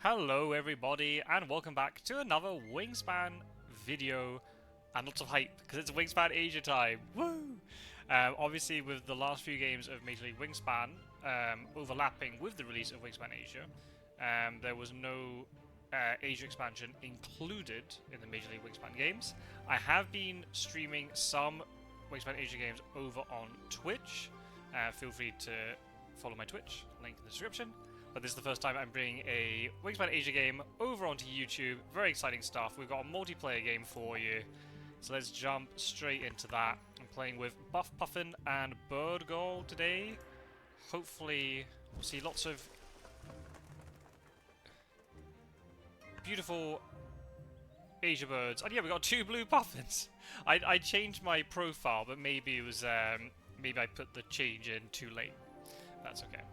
Hello everybody and welcome back to another Wingspan video and lots of hype because it's Wingspan Asia time. Woo! Obviously with the last few games of Major League Wingspan overlapping with the release of Wingspan Asia, there was no Asia expansion included in the Major League Wingspan games. I have been streaming some Wingspan Asia games over on Twitch. Feel free to follow my Twitch, link in the description. But this is the first time I'm bringing a Wingspan Asia game over onto YouTube. Very exciting stuff. We've got a multiplayer game for you. So let's jump straight into that. I'm playing with BuffPuffin and BirdGirl today. Hopefully we'll see lots of beautiful Asia birds. And yeah, we got two blue puffins. I changed my profile, but maybe it was maybe I put the change in too late. That's okay.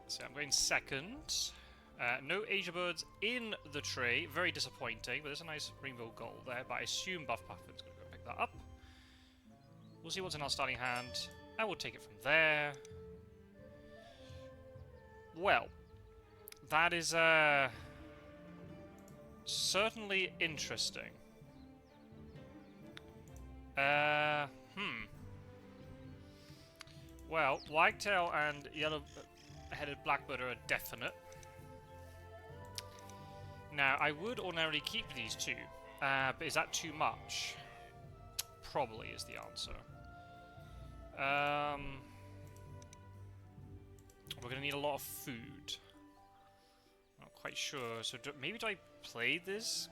So I'm going second. No Asia birds in the tray. Very disappointing, but there's a nice rainbow gold there. But I assume BuffPuffin's going to go pick that up. We'll see what's in our starting hand. I will take it from there. Well, that is certainly interesting. Well, Wagtail and Yellow-headed Blackbird are a definite. Now, I would ordinarily keep these two, but is that too much? Probably is the answer. We're going to need a lot of food. Not quite sure. So maybe do I play this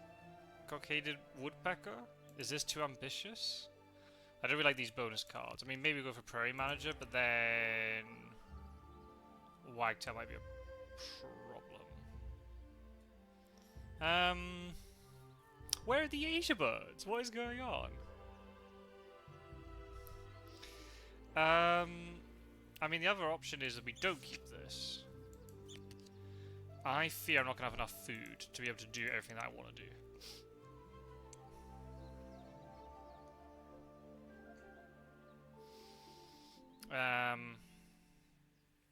cockaded woodpecker? Is this too ambitious? I don't really like these bonus cards. I mean, maybe go for Prairie Manager, but then Wagtail might be a problem. Where are the Asia birds? What is going on? I mean, the other option is that we don't keep this. I fear I'm not going to have enough food to be able to do everything that I want to do.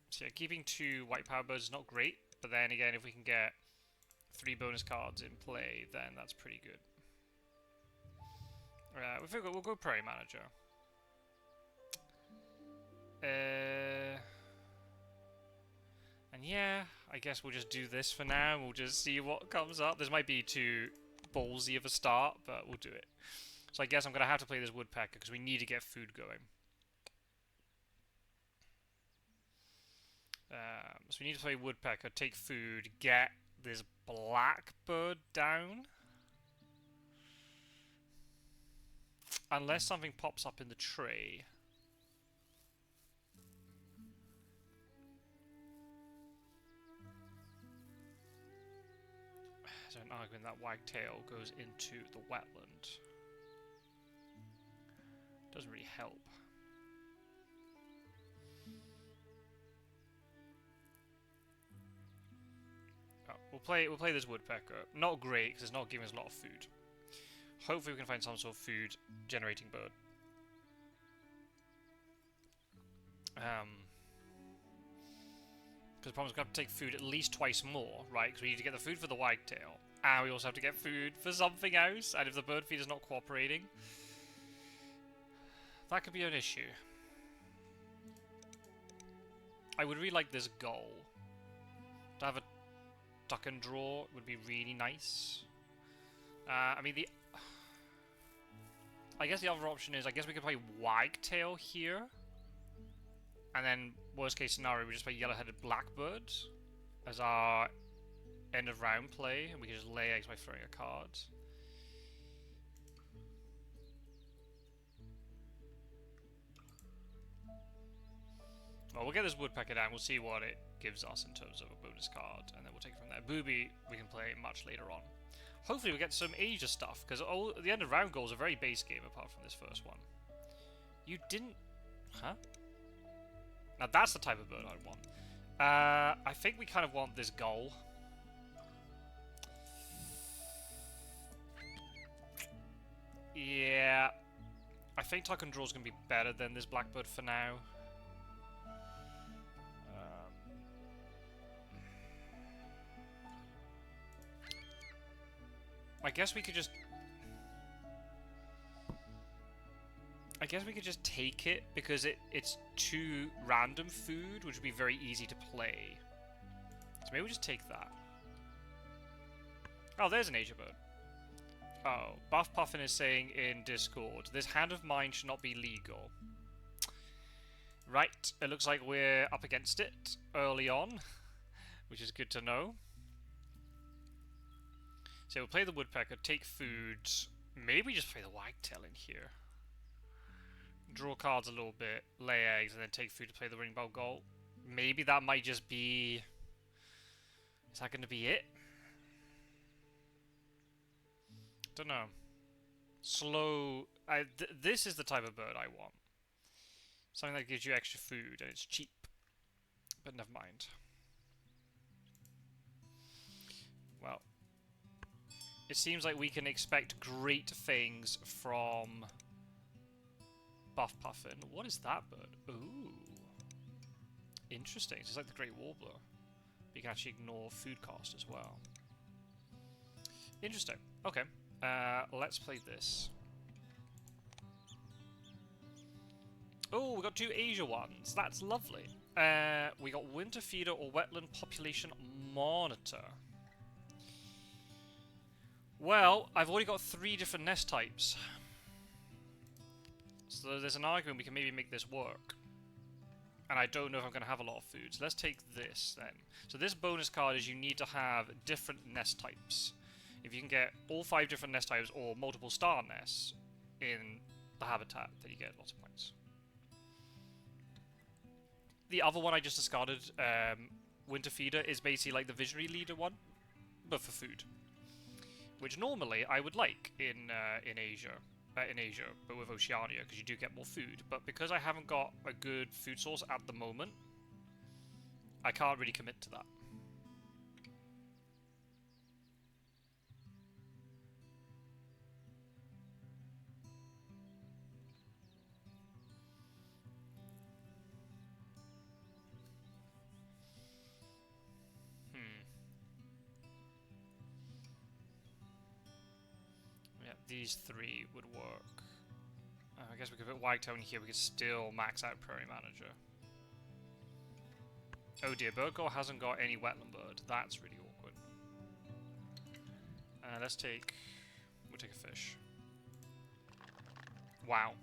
So yeah, keeping two white power birds is not great, but then again, if we can get 3 bonus cards in play, then that's pretty good. We'll go Prairie Manager. And yeah, I guess we'll just do this for now. We'll just see what comes up. This might be too ballsy of a start, but we'll do it. So I guess I'm going to have to play this woodpecker because we need to get food going. So we need to play woodpecker, take food, get this blackbird down. Unless something pops up in the tray. So an argument that wagtail goes into the wetland. Doesn't really help. Oh, we'll play this woodpecker. Not great because it's not giving us a lot of food. Hopefully we can find some sort of food generating bird. Because the problem is we have to take food at least twice more, right? Because we need to get the food for the wagtail, and we also have to get food for something else. And if the bird feed is not cooperating, that could be an issue. I would really like this goal. To have a duck and draw would be really nice. I mean, I guess the other option is, I guess we could play Wagtail here. And then, worst case scenario, we just play Yellow-headed Blackbird as our end of round play. And we can just lay eggs by throwing a card. Well, we'll get this woodpecker down. We'll see what it gives us in terms of a bonus card. And then we'll take it from there. Booby, we can play much later on. Hopefully we get some Asia stuff, because the end of round goals are a very base game apart from this first one. You didn't... Huh? Now that's the type of bird I want. I think we kind of want this goal. Yeah. I think Tuck and Draw is going to be better than this Blackbird for now. I guess we could just... I guess we could just take it, because it's 2 random food, which would be very easy to play. So maybe we just take that. Oh, there's an Asia bird. Oh, BuffPuffin is saying in Discord, this hand of mine should not be legal. Right, it looks like we're up against it early on, which is good to know. So we'll play the woodpecker, take food, maybe just play the wagtail in here. Draw cards a little bit, lay eggs, and then take food to play the ring-bow goal. Maybe that might just be... Is that going to be it? Don't know. Slow... this is the type of bird I want. Something that gives you extra food, and it's cheap. But never mind. Well. It seems like we can expect great things from... BuffPuffin. What is that bird? Ooh. Interesting. It's like the Great Warbler. But you can actually ignore food cost as well. Interesting. Okay. Let's play this. Oh, we got 2 Asia ones. That's lovely. We got Winter Feeder or Wetland Population Monitor. Well, I've already got 3 different nest types. So there's an argument we can maybe make this work. And I don't know if I'm going to have a lot of food. So let's take this then. So this bonus card is you need to have different nest types. If you can get all 5 different nest types or multiple star nests in the habitat, then you get lots of points. The other one I just discarded, Winter Feeder, is basically like the Visionary Leader one, but for food. Which normally I would like in Asia. But with Oceania, because you do get more food. But because I haven't got a good food source at the moment, I can't really commit to that. Yeah, these 3 would work. I guess we could put Wagtail in here, we could still max out Prairie Manager. Oh dear, BirdGirl hasn't got any wetland bird. That's really awkward. We'll take a fish. Wow.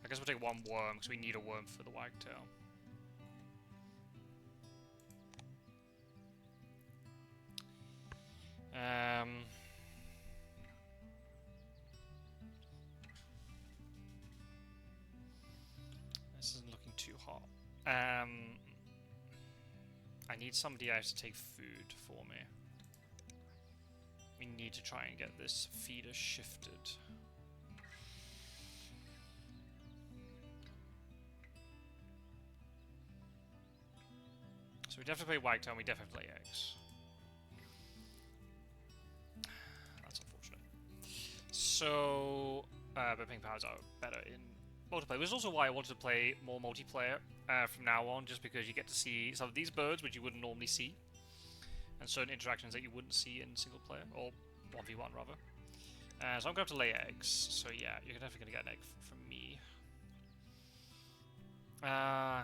I guess we'll take 1 worm, because we need a worm for the Wagtail. This isn't looking too hot. I need somebody else to take food for me. We need to try and get this feeder shifted. So we definitely play Wagtail and we definitely play eggs. That's unfortunate. So, but ping powers are better in multiplayer, which is also why I wanted to play more multiplayer from now on, just because you get to see some of these birds which you wouldn't normally see, and certain interactions that you wouldn't see in single player, or 1v1 rather. So I'm going to have to lay eggs, so yeah, you're definitely going to get an egg from me. I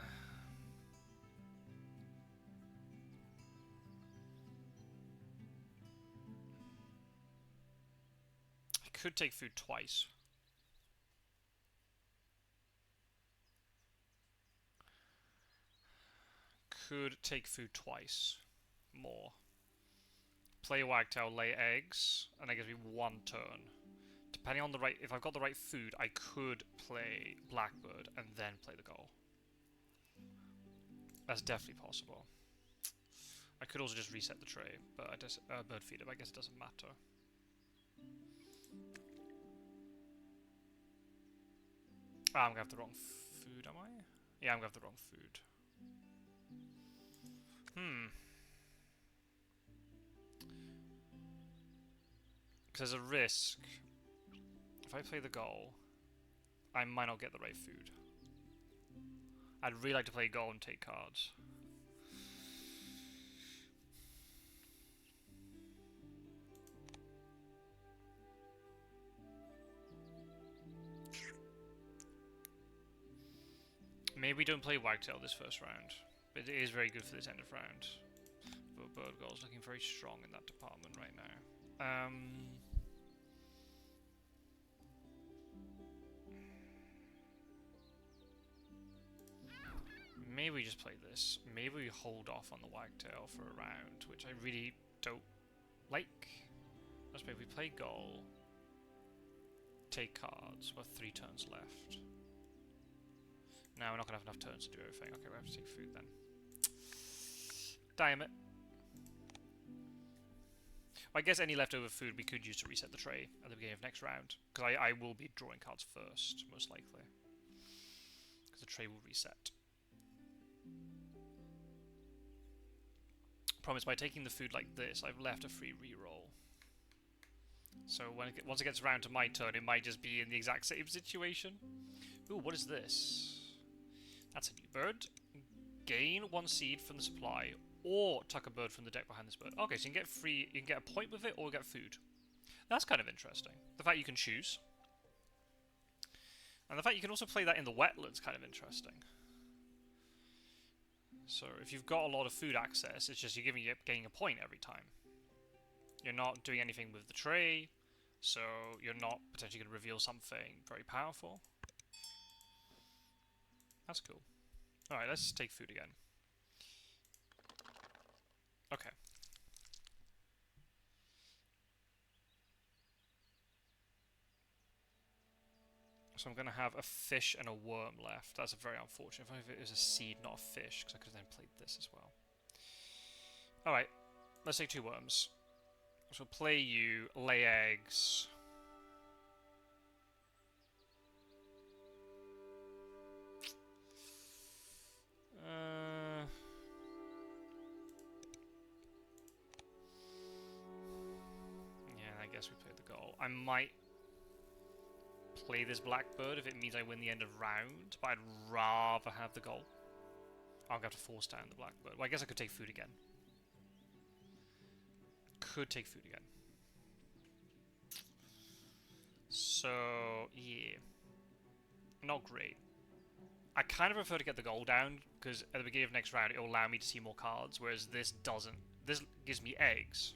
could take food twice. Could take food twice. More. Play Wagtail, lay eggs, and that gives me 1 turn. Depending on the right... If I've got the right food, I could play Blackbird and then play the goal. That's definitely possible. I could also just reset the tray, but I just bird feeder, but I guess it doesn't matter. I'm gonna have the wrong food, am I? Yeah, I'm gonna have the wrong food. Because there's a risk. If I play the goal, I might not get the right food. I'd really like to play goal and take cards. Maybe we don't play Wagtail this first round, but it is very good for this end of round. But BirdGirl's looking very strong in that department right now. Maybe we just play this. Maybe we hold off on the Wagtail for a round, which I really don't like. Let's maybe we play goal. Take cards. We've got 3 turns left. No, we're not going to have enough turns to do everything. Okay, we have to take food then. Damn it. Well, I guess any leftover food we could use to reset the tray at the beginning of next round. Because I will be drawing cards first, most likely. Because the tray will reset. Promise, by taking the food like this, I've left a free reroll. So when once it gets around to my turn, it might just be in the exact same situation. Ooh, what is this? That's a new bird. Gain 1 seed from the supply, or tuck a bird from the deck behind this bird. Okay, so you can get free. You can get a point with it, or get food. That's kind of interesting. The fact you can choose, and the fact you can also play that in the wetlands, kind of interesting. So if you've got a lot of food access, it's just you're getting a point every time. You're not doing anything with the tray, so you're not potentially going to reveal something very powerful. That's cool. Alright, let's take food again. Okay. So I'm going to have a fish and a worm left. That's very unfortunate. If it was a seed, not a fish, because I could have then played this as well. Alright, let's take 2 worms. So we'll play you, lay eggs. Yeah, I guess we played the goal. I might play this blackbird if it means I win the end of round, but I'd rather have the goal. I'm going to have to force down the blackbird. Well, I guess I could take food again. Could take food again. So, yeah. Not great. I kind of prefer to get the goal down, because at the beginning of next round it will allow me to see more cards, whereas this doesn't. This gives me eggs,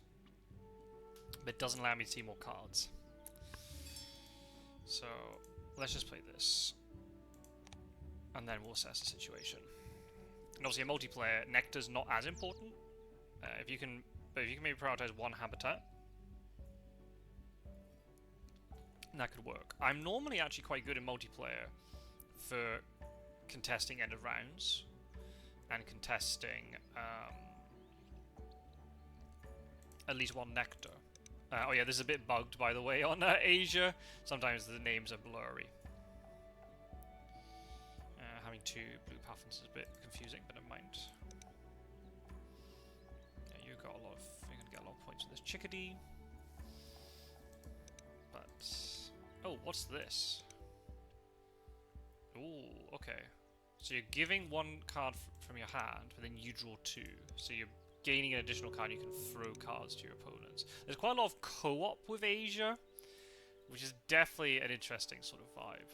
but it doesn't allow me to see more cards. So, let's just play this. And then we'll assess the situation. And obviously, in multiplayer, nectar's not as important. If you can maybe prioritize one habitat, that could work. I'm normally actually quite good in multiplayer for contesting end of rounds and contesting at least 1 nectar. Oh yeah, this is a bit bugged, by the way, on Asia. Sometimes the names are blurry. Having 2 blue puffins is a bit confusing, but never mind. Yeah, you're gonna get a lot of points with this chickadee. But oh, what's this? Ooh, okay. So you're giving 1 card from your hand, but then you draw 2. So you're gaining an additional card, you can throw cards to your opponents. There's quite a lot of co-op with Asia, which is definitely an interesting sort of vibe.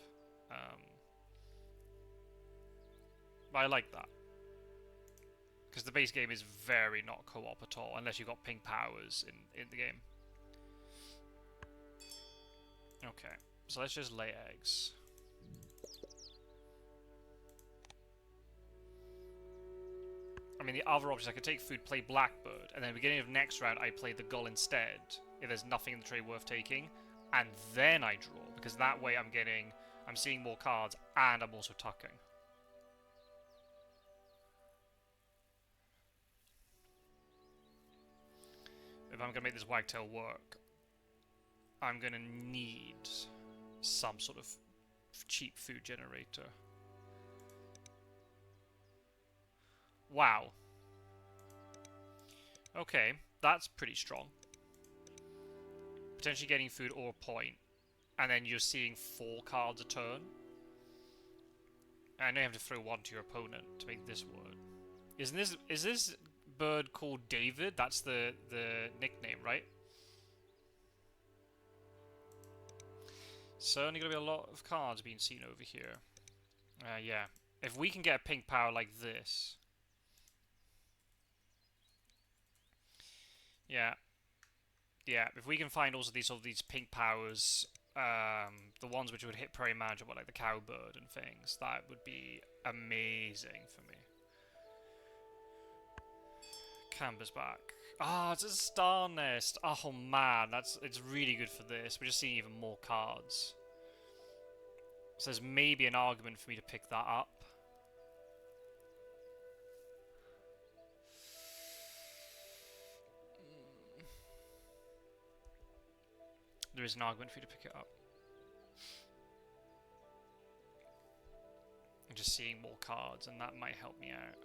But I like that. Because the base game is very not co-op at all, unless you've got pink powers in the game. Okay, so let's just lay eggs. I mean, the other options, I could take food, play blackbird, and then at the beginning of next round, I play the gull instead, if there's nothing in the tray worth taking, and then I draw, because that way I'm seeing more cards, and I'm also tucking. If I'm going to make this wagtail work, I'm going to need some sort of cheap food generator. Wow. Okay, that's pretty strong. Potentially getting food or a point, and then you're seeing 4 cards a turn. And I know you have to throw 1 to your opponent to make this work. Is this bird called David? That's the nickname, right? Certainly gonna be a lot of cards being seen over here. Yeah. If we can get a pink power like this... Yeah. Yeah, if we can find also these pink powers, the ones which would hit prairie manager, like the cowbird and things, that would be amazing for me. Canber's back. Ah, it's a star nest. Oh man, it's really good for this. We're just seeing even more cards. So there's maybe an argument for me to pick that up. There is an argument for you to pick it up. I'm just seeing more cards, and that might help me out.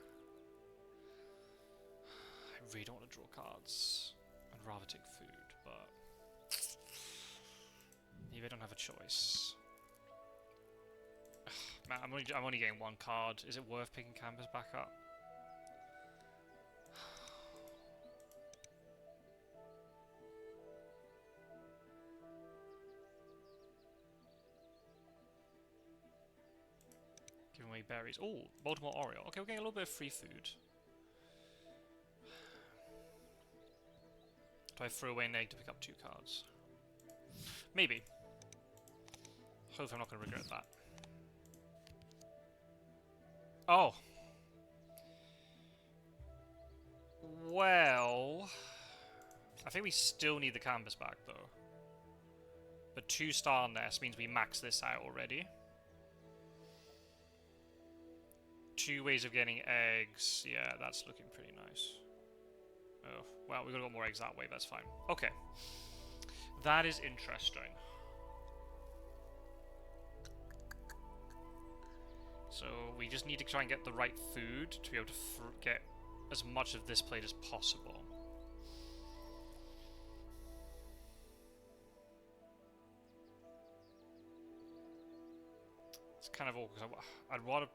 I really don't want to draw cards. I'd rather take food, but maybe I don't have a choice. Man, I'm only getting one card. Is it worth picking Canber's back up? Giving away berries. Oh, Baltimore Oriole. Okay, we're getting a little bit of free food. Do I throw away an egg to pick up 2 cards? Maybe. Hopefully I'm not going to regret that. Oh. Well... I think we still need the canvas back, though. But 2 star nest means we max this out already. 2 ways of getting eggs. Yeah, that's looking pretty nice. Oh, well, we've got to get more eggs that way, that's fine. Okay. That is interesting. So we just need to try and get the right food to be able to get as much of this plate as possible. It's kind of awkward because I'd want to...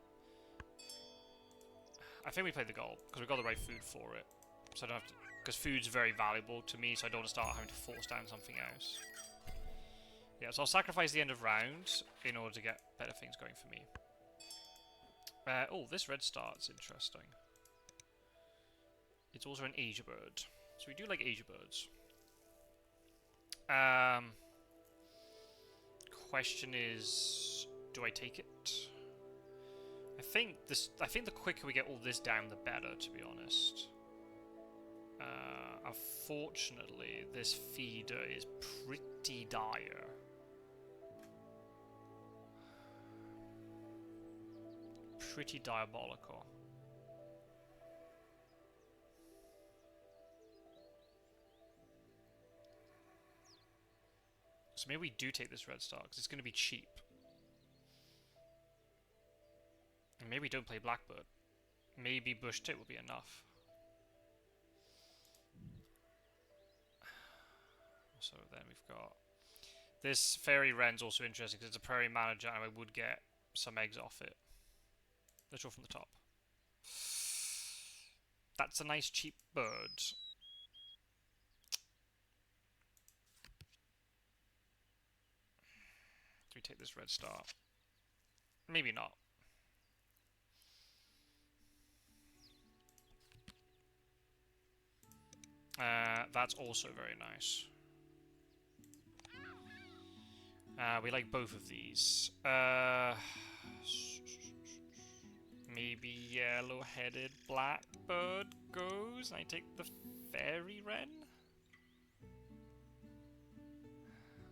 I think we played the goal because we've got the right food for it. So I don't have to... Because food's very valuable to me, so I don't want to start having to force down something else. Yeah, so I'll sacrifice the end of round in order to get better things going for me. Oh, this red star is interesting. It's also an Asia bird. So we do like Asia birds. Question is, do I take it? I think the quicker we get all this down, the better, to be honest. Unfortunately, this feeder is pretty dire. Pretty diabolical. So maybe we do take this red star, because it's going to be cheap. And maybe we don't play blackbird. Maybe bush tit will be enough. So then we've got... This fairy wren's also interesting, because it's a prairie manager, and I would get some eggs off it. Let's draw from the top. That's a nice cheap bird. Do we take this red star? Maybe not. That's also very nice. We like both of these. Maybe yellow-headed blackbird goes, and I take the fairy wren?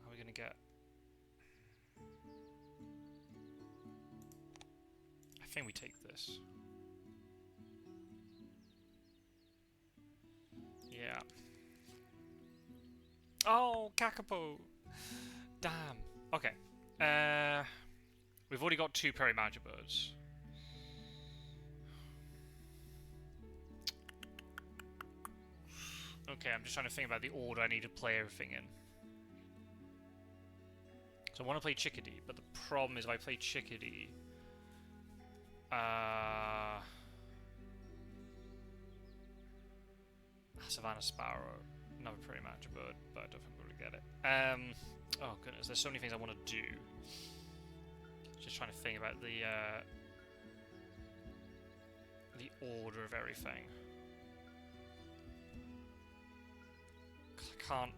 Are we gonna get... I think we take this. Yeah. Oh, Kakapo! Damn. Okay. We've already got 2 prairie manager birds. Okay, I'm just trying to think about the order I need to play everything in. So I want to play Chickadee, but the problem is if I play Chickadee... Savannah Sparrow, another prairie manager bird, but I don't think we're going to get it. Oh goodness, there's so many things I want to do. Just trying to think about the... the order of everything. I can't.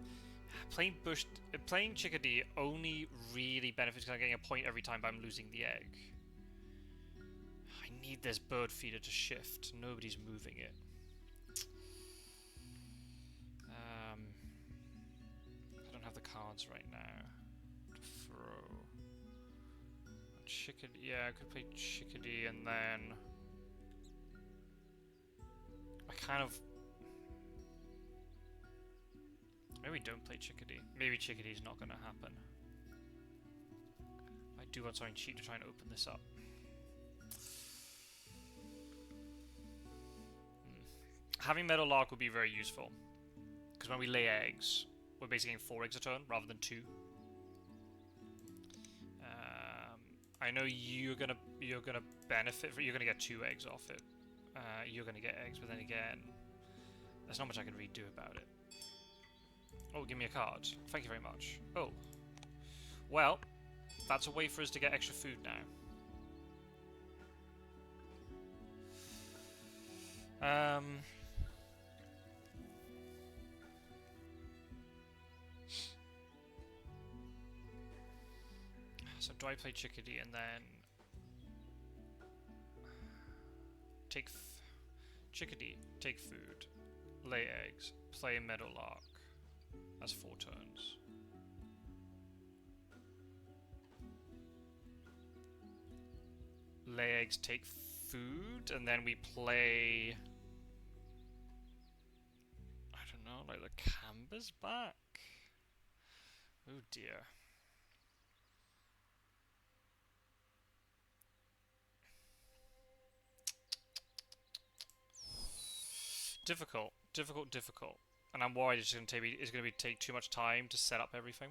Playing Chickadee only really benefits because I'm getting a point every time, but I'm losing the egg. I need this bird feeder to shift. Nobody's moving it. I don't have the cards right now to throw. Chickadee. Yeah, I could play Chickadee and then I kind of. Maybe don't play Chickadee. Maybe Chickadee's not going to happen. I do want something cheap to try and open this up. Having Meadowlark would be very useful. Because when we lay eggs, we're basically getting 4 eggs a turn rather than 2. I know you're gonna benefit from. You're gonna get 2 eggs off it. You're gonna get eggs, but then again, there's not much I can really do about it. Oh, give me a card. Thank you very much. Oh. Well, that's a way for us to get extra food now. So do I play Chickadee and then take Chickadee, take food, lay eggs, play Meadowlark? That's 4 turns. Lay eggs, take food, and then we play. I don't know, like the Canvas back? Oh dear. Difficult. And I'm worried it's going to take too much time to set up everything.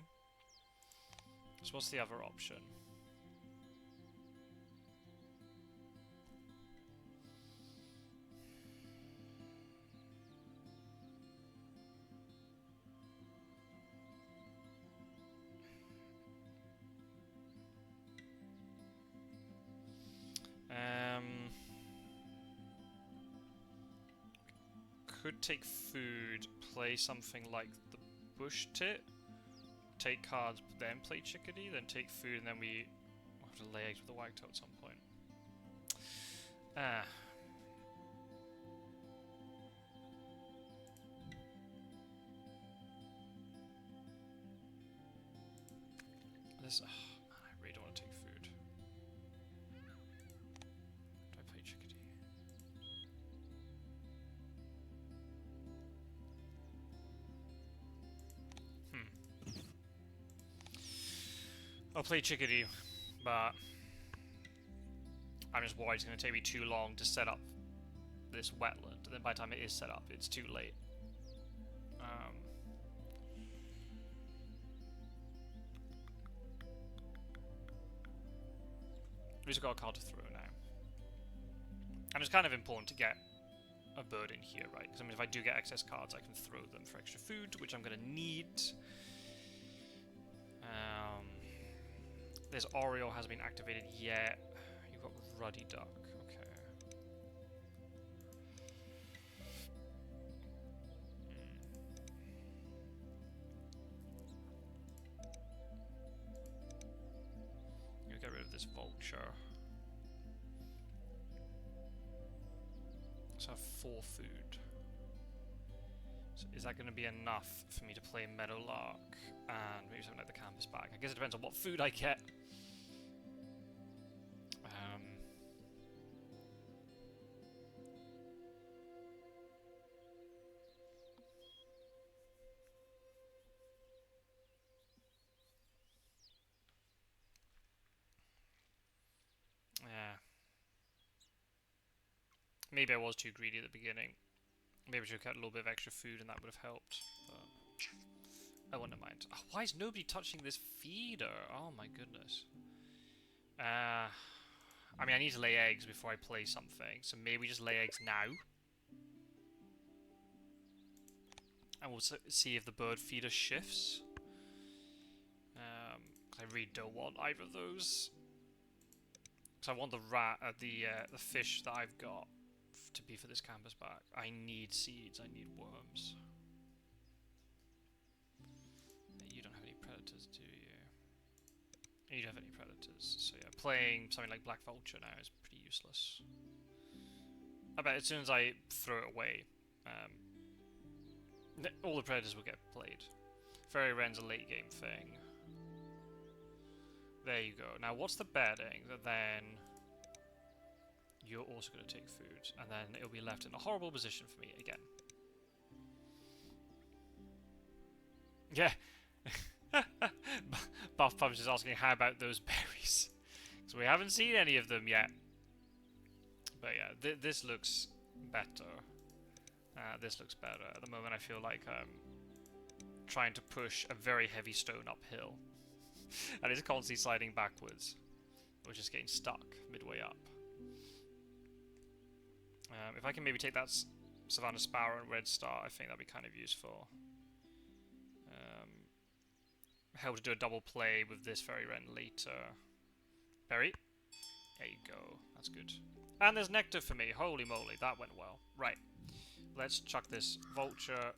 So what's the other option? Could take food, play something like the Bush Tit, take cards, then play Chickadee, then take food, and then we have to lay eggs with the Wagtail at some point. This. Man, I really don't want to take food. Do I play Chickadee? I'll play Chickadee, but I'm just worried it's going to take me too long to set up this wetland, and then by the time it is set up, it's too late. We've just got a card to throw now. And it's kind of important to get a bird in here, right? Because I mean, if I do get excess cards, I can throw them for extra food, which I'm going to need. This Oriole hasn't been activated yet. You've got Ruddy Duck. Okay. You get rid of this vulture. So I have 4 food. So is that going to be enough for me to play Meadowlark and maybe something like the Canvas back? I guess it depends on what food I get. Yeah. Maybe I was too greedy at the beginning. Maybe I should have kept a little bit of extra food and that would have helped. But I wouldn't mind. Oh, why is nobody touching this feeder? Oh my goodness. I mean, I need to lay eggs before I play something, so maybe we just lay eggs now. And we'll see if the bird feeder shifts. I really don't want either of those. So I want the fish that I've got to be for this campus back. I need seeds, I need worms. You don't have any predators, do you? You don't have any predators, so yeah, playing something like Black Vulture now is pretty useless. I bet as soon as I throw it away, all the predators will get played. Fairy Wren's a late game thing. There you go. Now what's the bedding that then you're also going to take food, and then it'll be left in a horrible position for me again. Yeah. BuffPuffin is asking how about those berries. So we haven't seen any of them yet. But yeah, this looks better. This looks better. At the moment I feel like I'm trying to push a very heavy stone uphill. And it's constantly sliding backwards. Or just getting stuck midway up. If I can maybe take that Savannah Sparrow and Red Star, I think that'd be kind of useful. Help to do a double play with this Fairy Wren later. Berry. There you go. That's good. And there's nectar for me. Holy moly, that went well. Right. Let's chuck this vulture.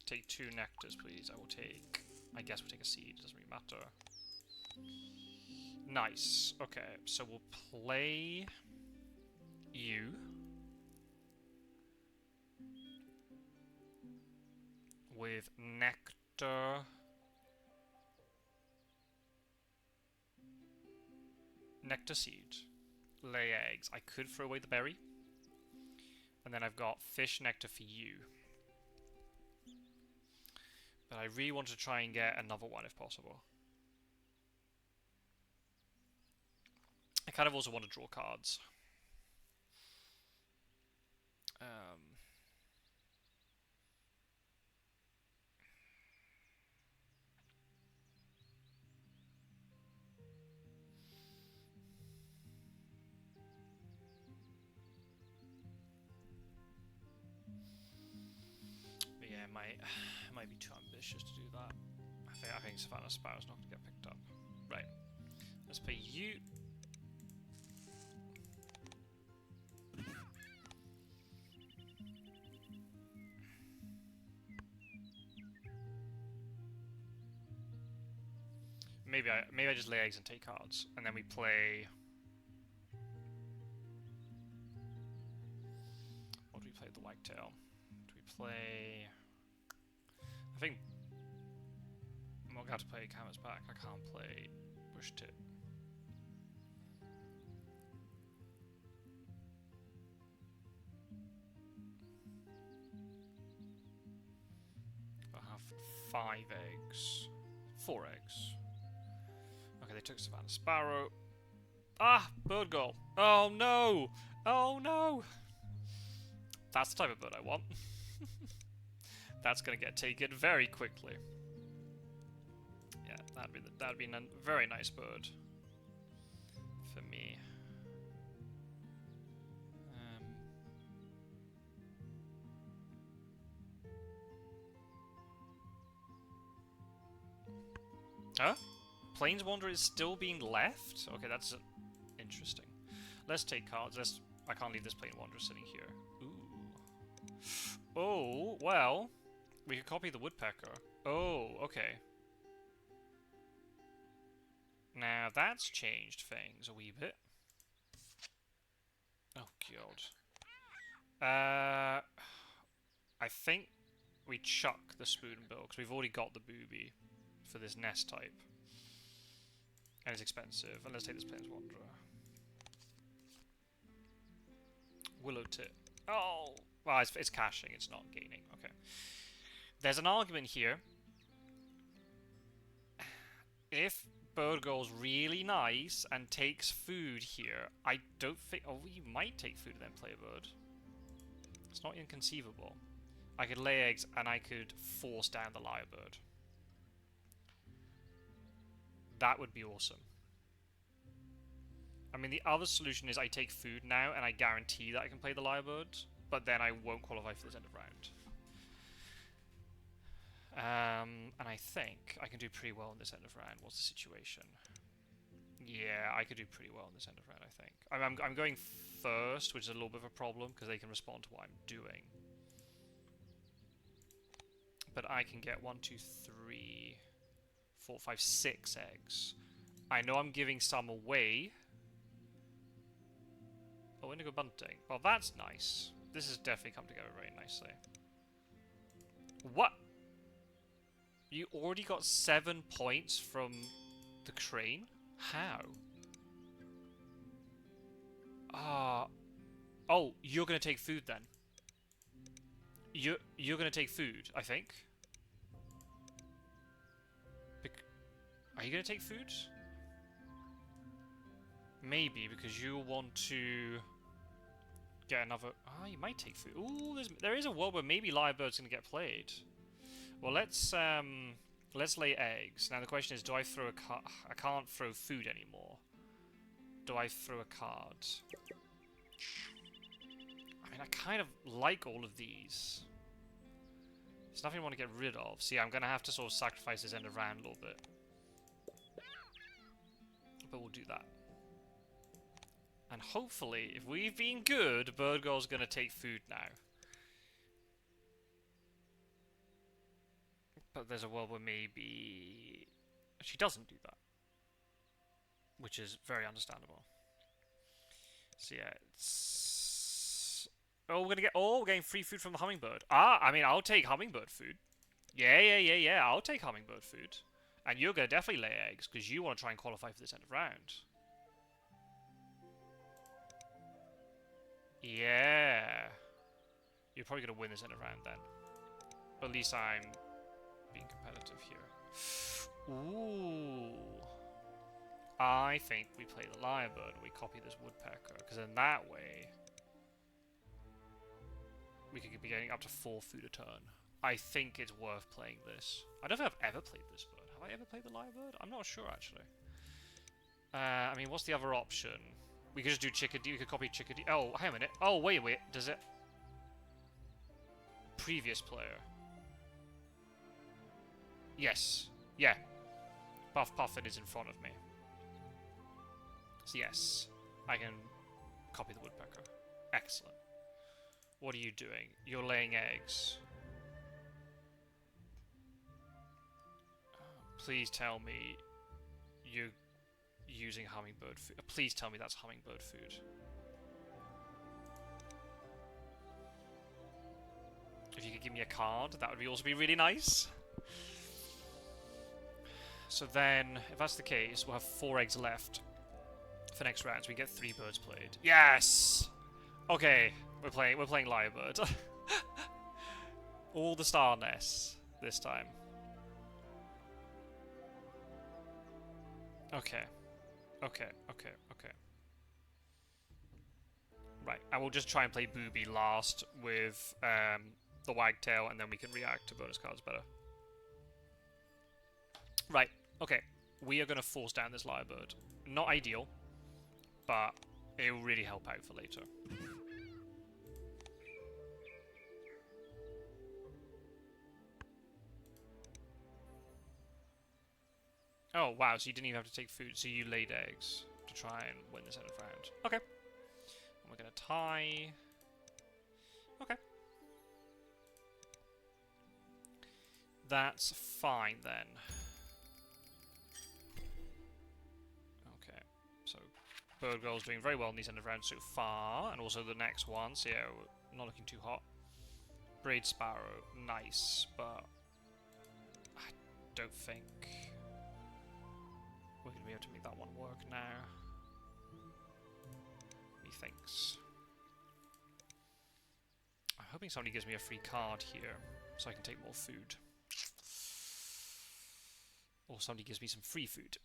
Take 2 nectars, please. I will take... I guess we'll take a seed. Doesn't really matter. Nice. Okay, so we'll play... you. With nectar... nectar seed. Lay eggs. I could throw away the berry. And then I've got fish nectar for you. But I really want to try and get another one if possible. I kind of also want to draw cards. But yeah, it might be too ambitious to do that. I think Savannah Sparrow's not going to get picked up. Right. Let's play you. Maybe I just lay eggs and take cards, and then we play. What do we play? The Wagtail. Do we play? I think I'm not going to play Canvas Back. I can't play Bush Tip. I have 5 eggs, 4 eggs. Okay, they took Savannah Sparrow. Ah, BirdGirl. Oh no! Oh no! That's the type of bird I want. That's gonna get taken very quickly. Yeah, that'd be a very nice bird for me. Huh? Plains Wanderer is still being left? Okay, that's interesting. Let's take cards. I can't leave this Plain Wanderer sitting here. Ooh. Oh, well. We could copy the Woodpecker. Oh, okay. Now, that's changed things a wee bit. Oh, God. I think we chuck the Spoonbill, because we've already got the Booby for this nest type. And it's expensive. And let's take this Plains Wanderer. Willow Tip. Oh! Well, it's caching, it's not gaining. Okay. There's an argument here. If BirdGirl's really nice and takes food here, I don't think... Oh, you might take food and then play a bird. It's not inconceivable. I could lay eggs and I could force down the lyrebird. That would be awesome. I mean, the other solution is I take food now and I guarantee that I can play the lyrebird, but then I won't qualify for this end of round. And I think I can do pretty well in this end of round. What's the situation? Yeah, I could do pretty well in this end of round, I think. I'm going first, which is a little bit of a problem, because they can respond to what I'm doing. But I can get 1, 2, 3, 4, 5, 6 eggs. I know I'm giving some away. Oh, indigo bunting. Well, that's nice. This has definitely come together very nicely. What? You already got 7 points from the crane? How? Oh, you're gonna take food then. You're gonna take food, I think. Are you gonna take food? Maybe, because you want to get another... Ah, you might take food. Ooh, there is a world where maybe Lyrebird's gonna get played. Well, let's lay eggs. Now the question is, do I throw a card? I can't throw food anymore. Do I throw a card? I mean, I kind of like all of these. There's nothing I want to get rid of. See, I'm gonna have to sort of sacrifice this end of round a little bit. But we'll do that. And hopefully, if we've been good, BirdGirl's gonna take food now. But there's a world where maybe she doesn't do that. Which is very understandable. So yeah, it's... Oh, we're getting free food from the hummingbird. Ah, I mean, I'll take hummingbird food. Yeah, I'll take hummingbird food. And you're gonna definitely lay eggs, because you want to try and qualify for this end of round. Yeah. You're probably gonna win this end of round then. But at least I'm being competitive here. Ooh. I think we play the Lyrebird and we copy this woodpecker, because in that way we could be getting up to 4 food a turn. I think it's worth playing this. I don't think I've ever played this bird. Have I ever played the Lyrebird? I'm not sure actually. I mean, what's the other option? We could just do Chickadee. We could copy Chickadee. Oh, hang on a minute. Oh, wait. Does it? Previous player. Yes. Yeah. BuffPuffin is in front of me. So yes, I can copy the woodpecker. Excellent. What are you doing? You're laying eggs. Please tell me you're using hummingbird food. Please tell me that's hummingbird food. If you could give me a card, that would also be really nice. So then, if that's the case, we'll have 4 eggs left for next round, so we get 3 birds played. Yes! Okay, we're playing Lyrebird. All the star nests this time. Okay. Right, I will just try and play Booby last with the Wagtail, and then we can react to bonus cards better. Right, okay. We are going to force down this Lyrebird. Not ideal, but it will really help out for later. Oh, wow, so you didn't even have to take food, so you laid eggs to try and win this end of round. Okay. And we're going to tie. Okay. That's fine, then. Okay, so BirdGirl's doing very well in these end of rounds so far, and also the next one, so yeah, we're not looking too hot. Braid Sparrow, nice, but I don't think we're going to be able to make that one work now. Methinks. I'm hoping somebody gives me a free card here, so I can take more food. Or somebody gives me some free food.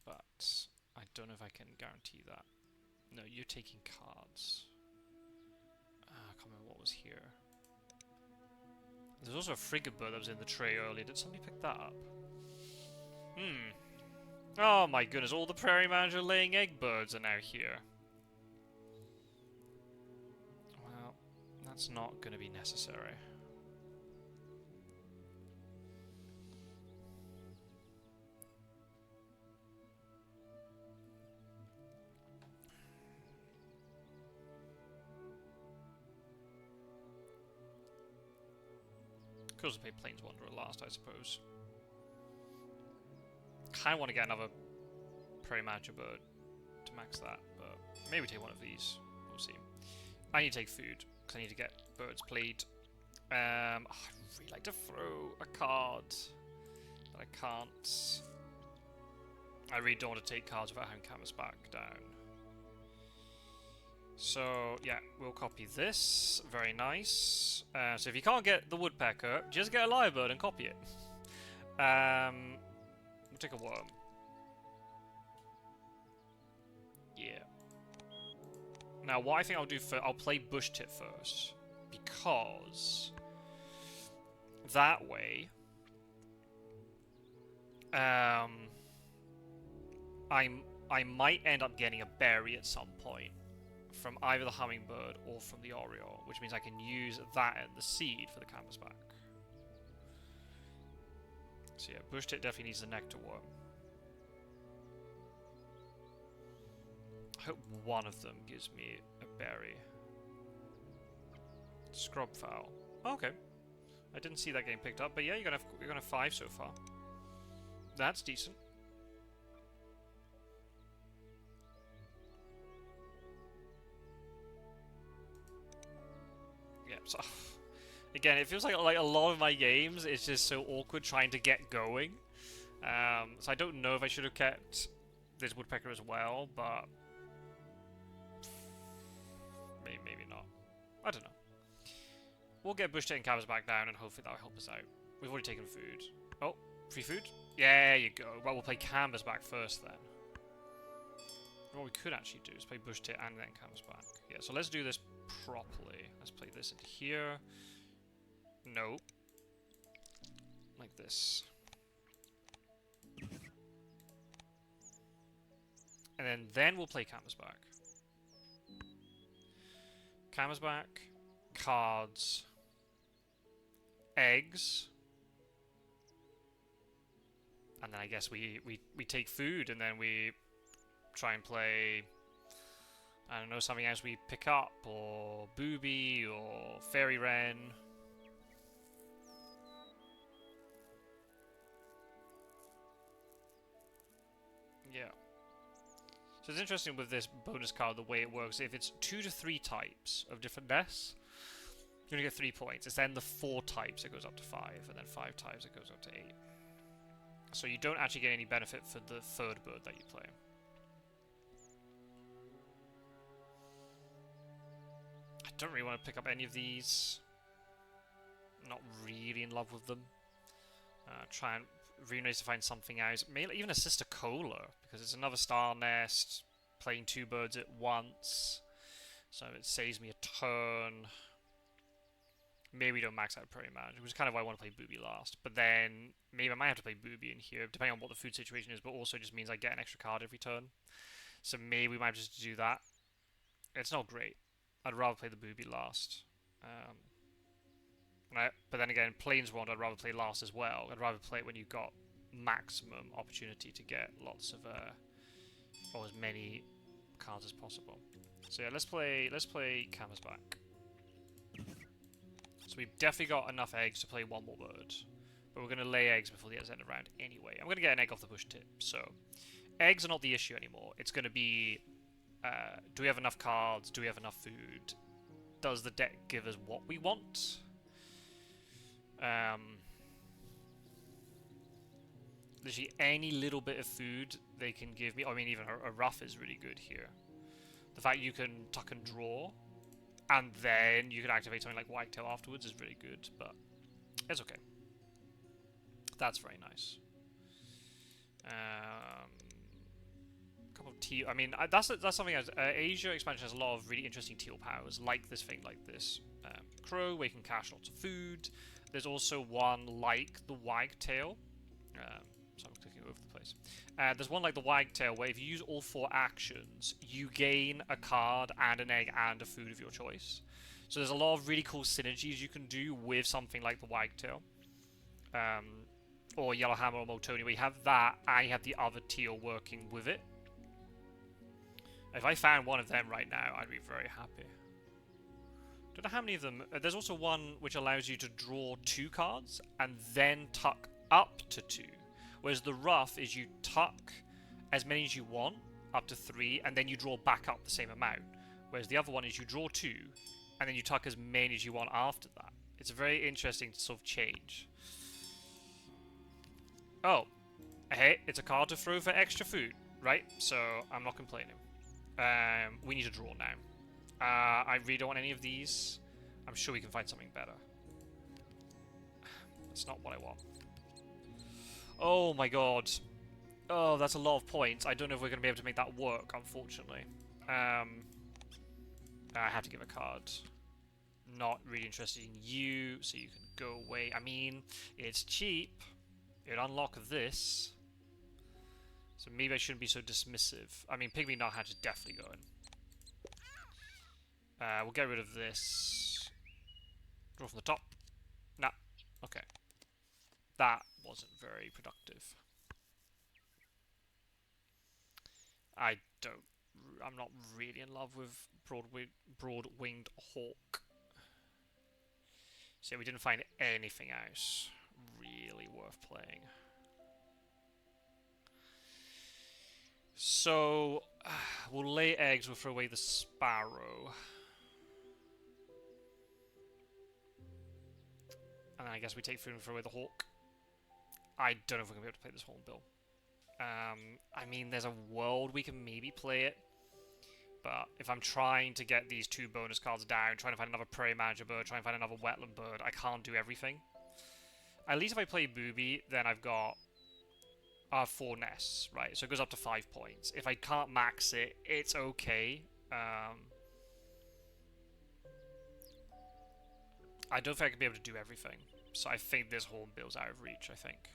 But I don't know if I can guarantee that. No, you're taking cards. I can't remember what was here. There's also a frigate bird that was in the tray earlier. Did somebody pick that up? Oh my goodness, all the Prairie Manager laying egg birds are now here. Well, that's not going to be necessary. Could also play Plains Wanderer last, I suppose. Kind of want to get another Prairie Manager bird to max that, but maybe take one of these. We'll see. I need to take food, because I need to get birds played. I'd really like to throw a card, but I can't. I really don't want to take cards without having canvas back down. So, yeah, we'll copy this. Very nice. So if you can't get the woodpecker, just get a lyrebird and copy it. We'll take a worm. Yeah. Now, what I think I'll do first, I'll play bush tit first. Because that way, I might end up getting a berry at some point from either the hummingbird or from the oriole, which means I can use that and the seed for the canvasback. So yeah, bush tit definitely needs the nectar worm. I hope one of them gives me a berry. Scrub fowl. Oh, okay. I didn't see that getting picked up, but yeah, you're gonna have 5 so far. That's decent. Yeah. So again, it feels like a lot of my games it's just so awkward trying to get going. So I don't know if I should have kept this woodpecker as well, but maybe not. I don't know. We'll get bush tit and canvas back down, and hopefully that'll help us out. We've already taken food. Oh, free food? Yeah, there you go. Well, we'll play canvas back first then. What we could actually do is play bush tit and then canvas back. Yeah, so let's do this properly. Let's play this into here. No. Like this. And then we'll play canvas back. Canvas back. Cards. Eggs. And then I guess we take food and then we try and play, I don't know, something else we pick up, or booby, or fairy wren. Yeah. So it's interesting with this bonus card the way it works. If it's 2 to 3 types of different nests, you're going to get 3 points. It's then the 4 types it goes up to 5, and then 5 types it goes up to 8. So you don't actually get any benefit for the 3rd bird that you play. I don't really want to pick up any of these. Not really in love with them. Try and really nice to find something else. Maybe even a sister cola, because it's another star nest, playing 2 birds at once. So it saves me a turn. Maybe we don't max out Prairie Manager, which is kind of why I want to play Booby last. But then maybe I might have to play Booby in here, depending on what the food situation is, but also just means I get an extra card every turn. So maybe we might just do that. It's not great. I'd rather play the Booby last. But then again, Plains Wanderer I'd rather play last as well. I'd rather play it when you've got maximum opportunity to get lots of, or as many cards as possible. So yeah, let's play Canvas back. So we've definitely got enough eggs to play 1 more bird. But we're going to lay eggs before the end of the round anyway. I'm going to get an egg off the bush tip. So eggs are not the issue anymore. It's going to be, do we have enough cards? Do we have enough food? Does the deck give us what we want? Literally any little bit of food they can give me. I mean, even a rough is really good here. The fact you can tuck and draw, and then you can activate something like Wagtail afterwards is really good, but it's okay. That's very nice. Couple of teal. I mean, that's something else. Asia expansion has a lot of really interesting teal powers, like this thing, like this crow, where you can cache lots of food. There's also one like the Wagtail. So I'm clicking over the place. There's one like the Wagtail where if you use all 4 actions, you gain a card and an egg and a food of your choice. So there's a lot of really cool synergies you can do with something like the Wagtail. Or Yellowhammer or Moltoni, where you have that and you have the other teal working with it. If I found one of them right now, I'd be very happy. Don't know how many of them. There's also one which allows you to draw 2 cards and then tuck up to 2. Whereas the rough is you tuck as many as you want, up to 3, and then you draw back up the same amount. Whereas the other one is you draw 2, and then you tuck as many as you want after that. It's a very interesting sort of change. Oh, hey, it's a card to throw for extra food, right? So I'm not complaining. We need to draw now. I really don't want any of these. I'm sure we can find something better. That's not what I want. Oh my god. Oh, that's a lot of points. I don't know if we're going to be able to make that work, unfortunately. I have to give a card. Not really interested in you, so you can go away. I mean, it's cheap. It'd unlock this. So maybe I shouldn't be so dismissive. I mean, Pygmy Nut Hatch is definitely going. We'll get rid of this. Draw from the top. Nah. Okay. That wasn't very productive. I'm not really in love with broad-winged hawk. So we didn't find anything else really worth playing. So we'll lay eggs. We'll throw away the sparrow. And then I guess we take food and throw away the hawk. I don't know if we're going to be able to play this hornbill. I mean, there's a world we can maybe play it. But if I'm trying to get these 2 bonus cards down, trying to find another prairie manager bird, trying to find another wetland bird, I can't do everything. At least if I play Booby, then I've got 4 nests, right? So it goes up to 5 points. If I can't max it, it's okay. I don't think I can be able to do everything. So I think this hornbill's out of reach, I think.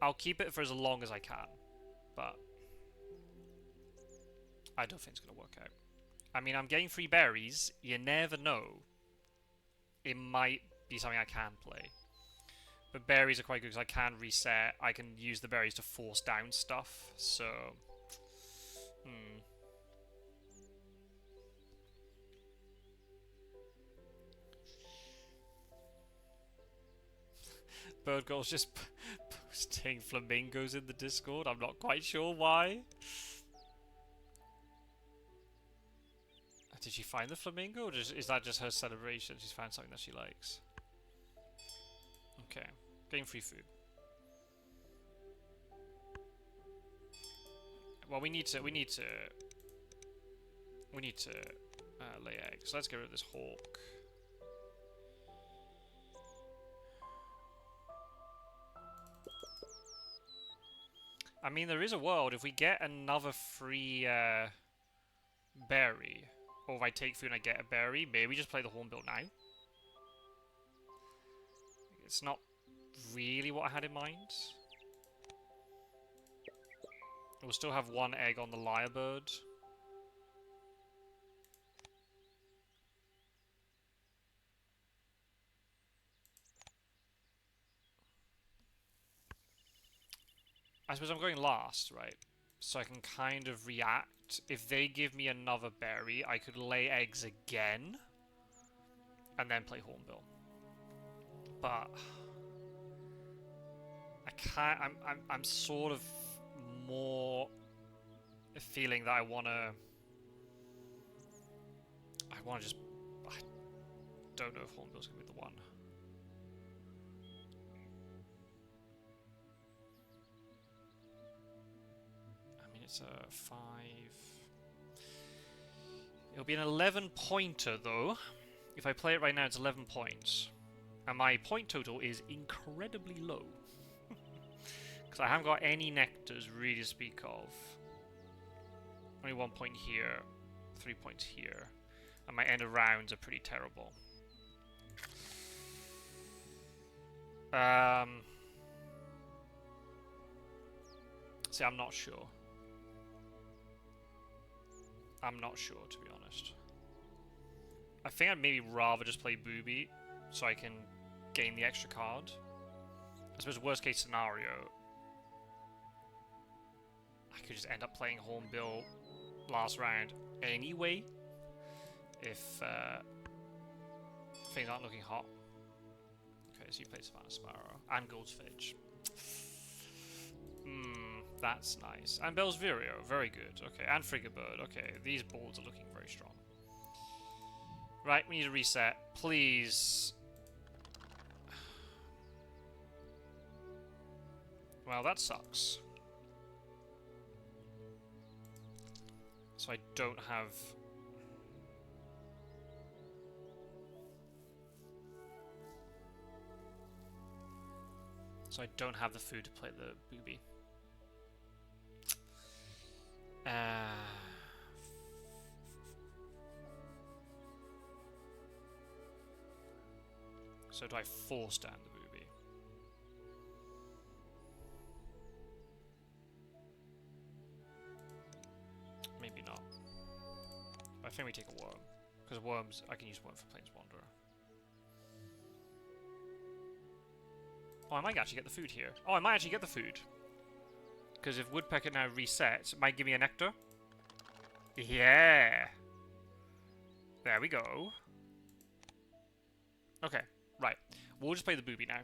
I'll keep it for as long as I can. But I don't think it's going to work out. I mean, I'm getting 3 berries. You never know. It might be something I can play. But berries are quite good because I can reset. I can use the berries to force down stuff. So, BirdGirl's just posting flamingos in the Discord. I'm not quite sure why. Did she find the flamingo, or is that just her celebration? She's found something that she likes. Okay, getting free food. Well, we need to lay eggs. So let's get rid of this hawk. I mean, there is a world if we get another free berry. Or if I take food and I get a berry, maybe just play the hornbill now. It's not really what I had in mind. We'll still have 1 egg on the lyrebird. I suppose I'm going last, right? So I can kind of react. If they give me another berry, I could lay eggs again. And then play hornbill. But I can't. I'm sort of more feeling that I wanna just. I don't know if hornbill's gonna be the one. I mean, it's a 5. It'll be an 11 pointer though. If I play it right now, it's 11 points. And my point total is incredibly low. Because I haven't got any nectars really to speak of. Only 1 point here, 3 points here. And my end of rounds are pretty terrible. See, I'm not sure. I'm not sure, to be honest. I think I'd maybe rather just play Booby, so I can gain the extra card. I suppose worst case scenario, I could just end up playing Hornbill last round anyway. If Things aren't looking hot. Okay, so you play Savannah Sparrow and Goldfinch. That's nice. And Bell's Vireo, very good. Okay, and Frigabird. Okay, these boards are looking very strong. Right, we need a reset. Please. Well, that sucks. So I don't have... So I don't have the food to play the booby. So do I force down the booby? Maybe not. I think we take a worm. Because worms, I can use worm for Plains Wanderer. Oh, I might actually get the food here. Oh, I might actually get the food. Because if Woodpecker now resets, it might give me a nectar. Yeah! There we go. Okay, right. We'll just play the booby now.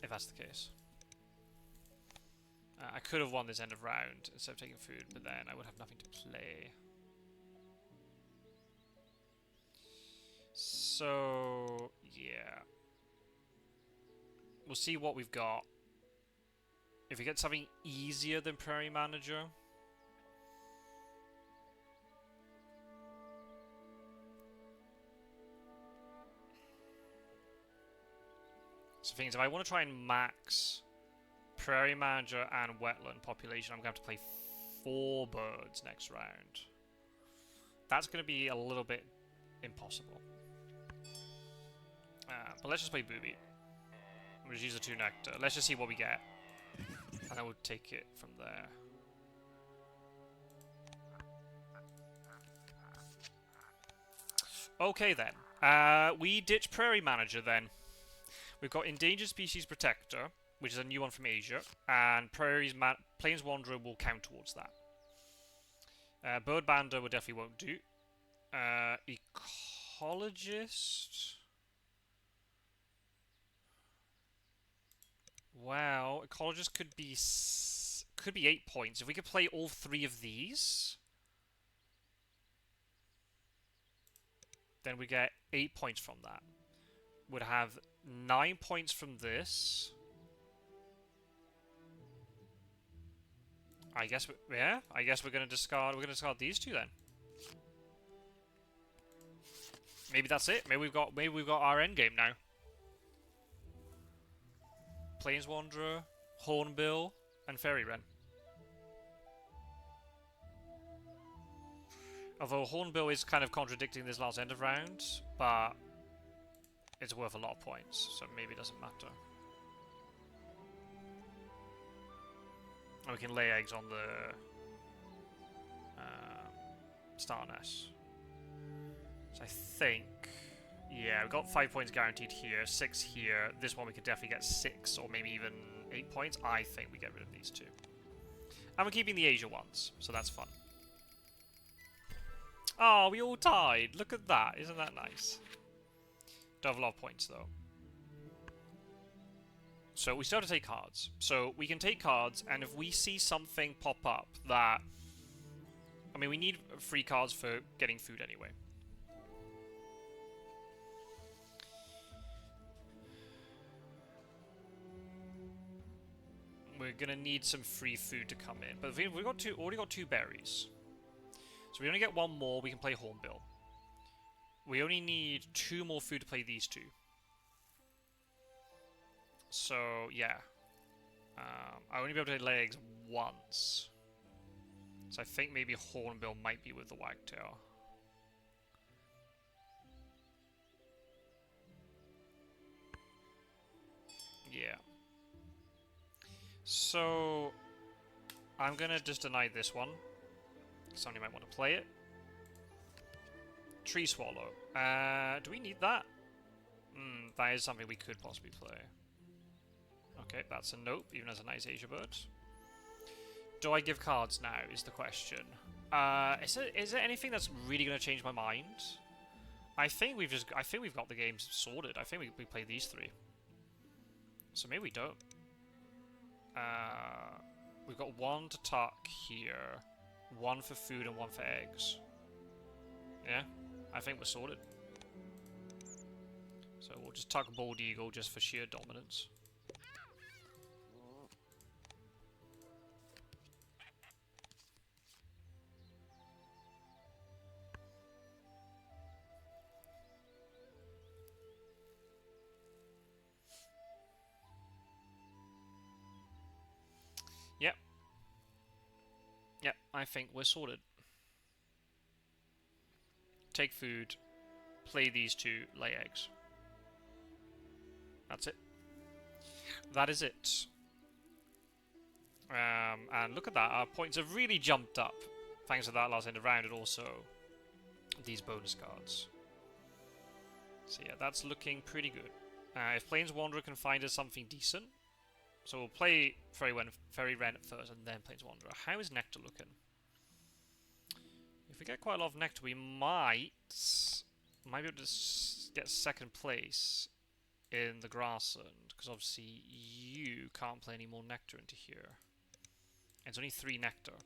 If that's the case. I could have won this end of round instead of taking food, but then I would have nothing to play. So, yeah. We'll see what we've got. If we get something easier than Prairie Manager. So the thing is, if I want to try and max Prairie Manager and Wetland population, I'm going to have to play 4 birds next round. That's going to be a little bit impossible. But let's just play Booby. We'll just use the 2 Nectar. Let's just see what we get. And then we'll take it from there. Okay then. We ditch Prairie Manager then. We've got Endangered Species Protector, which is a new one from Asia, and Plains Wanderer will count towards that. Bird Bander we definitely won't do. Ecologist. Wow, Ecologist could be 8 points. If we could play all 3 of these, then we get 8 points from that. Would have 9 points from this. I guess we're gonna discard. We're gonna discard these 2 then. Maybe that's it. Maybe we've got our end game now. Plains Wanderer, Hornbill, and Fairy Wren. Although Hornbill is kind of contradicting this last end of round, but it's worth a lot of points, so maybe it doesn't matter. And we can lay eggs on the star nest. So I think, yeah, we've got 5 points guaranteed here, 6 here. This one we could definitely get 6 or maybe even 8 points. I think we get rid of these 2. And we're keeping the Asia ones, so that's fun. Oh, we all tied. Look at that. Isn't that nice? Don't have a lot of points, though. So we still have to take cards. So we can take cards, and if we see something pop up that... I mean, we need free cards for getting food anyway. We're gonna need some free food to come in. But we've already got 2 berries. So we only get 1 more, we can play Hornbill. We only need 2 more food to play these 2. So, yeah. I only be able to lay eggs once. So I think maybe Hornbill might be with the Wagtail. Yeah. So, I'm gonna just deny this one. Somebody might want to play it. Tree Swallow. Do we need that? That is something we could possibly play. Okay, that's a nope, even as a nice Asia bird. Do I give cards now, is the question. Is there anything that's really going to change my mind? I think we've got the games sorted. I think we play these 3. So maybe we don't. We've got 1 to tuck here, 1 for food and 1 for eggs. Yeah, I think we're sorted. So we'll just tuck Bald Eagle just for sheer dominance. Yep. Yep, I think we're sorted. Take food, play these 2, lay eggs. That's it. That is it. And look at that, our points have really jumped up thanks to that last end of round, and also these bonus cards. So yeah, that's looking pretty good. If Plains Wanderer can find us something decent, so we'll play Fairy Wren at first and then Plains Wanderer. How is Nectar looking? If we get quite a lot of Nectar, we might be able to get 2nd place in the Grassland, because obviously you can't play any more Nectar into here. And it's only 3 Nectar.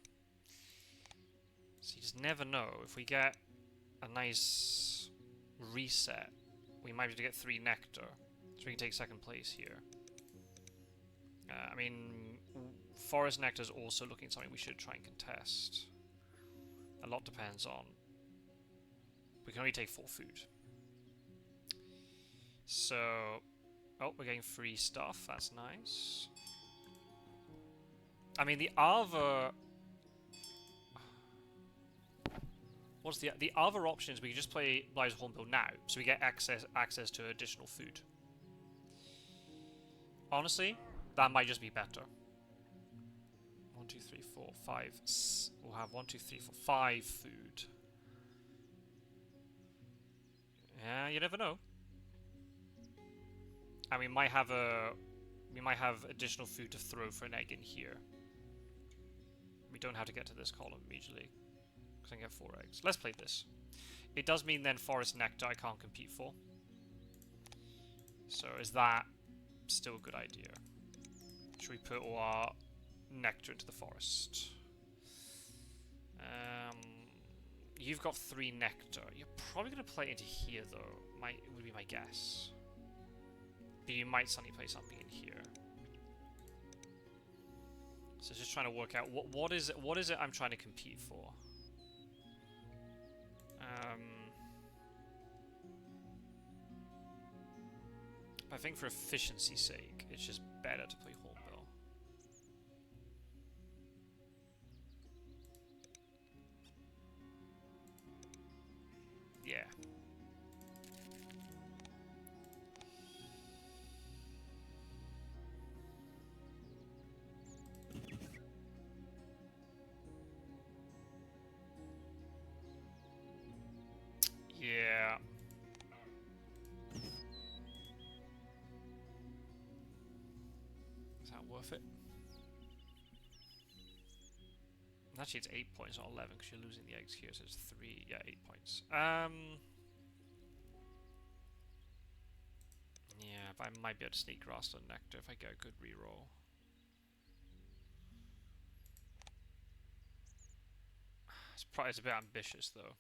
So you just never know. If we get a nice reset, we might be able to get 3 Nectar, so we can take 2nd place here. I mean, Forest Nectar is also looking at something we should try and contest. A lot depends on... We can only take 4 food. So... Oh, we're getting free stuff. That's nice. I mean, the other... What's the other options? We can just play Bligh's Hornbill now, so we get access to additional food. Honestly, that might just be better. 1, 2, 3, 4, 5. We'll have 1, 2, 3, 4, 5 food. Yeah, you never know. And we might have additional food to throw for an egg in here. We don't have to get to this column immediately, because I can get 4 eggs. Let's play this. It does mean then Forest Nectar I can't compete for. So is that still a good idea? Should we put all our Nectar into the forest? You've got 3 Nectar. You're probably going to play into here, though. Would be my guess. But you might suddenly play something in here. So just trying to work out what is it I'm trying to compete for. I think for efficiency's sake, it's just better to play Hornbill. Yeah. Yeah. Is that worth it? Actually, it's 8 points, not 11, because you're losing the eggs here, so it's 3, yeah, 8 points. Yeah, but I might be able to sneak Grassland Nectar if I get a good reroll. It's a bit ambitious, though.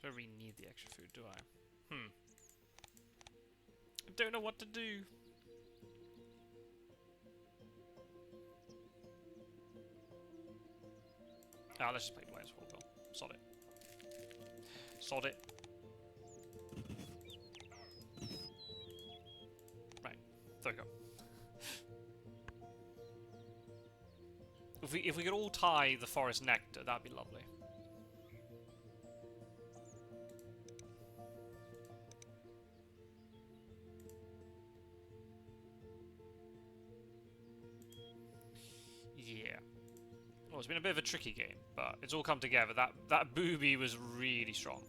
I don't really need the extra food, do I? I don't know what to do. Let's just play Bligh's Hornbill. Sod it. Sod it. Right. There we go. If we could all tie the Forest Nectar, that'd be lovely. Yeah. Well, it's been a bit of a tricky game, but it's all come together. That booby was really strong.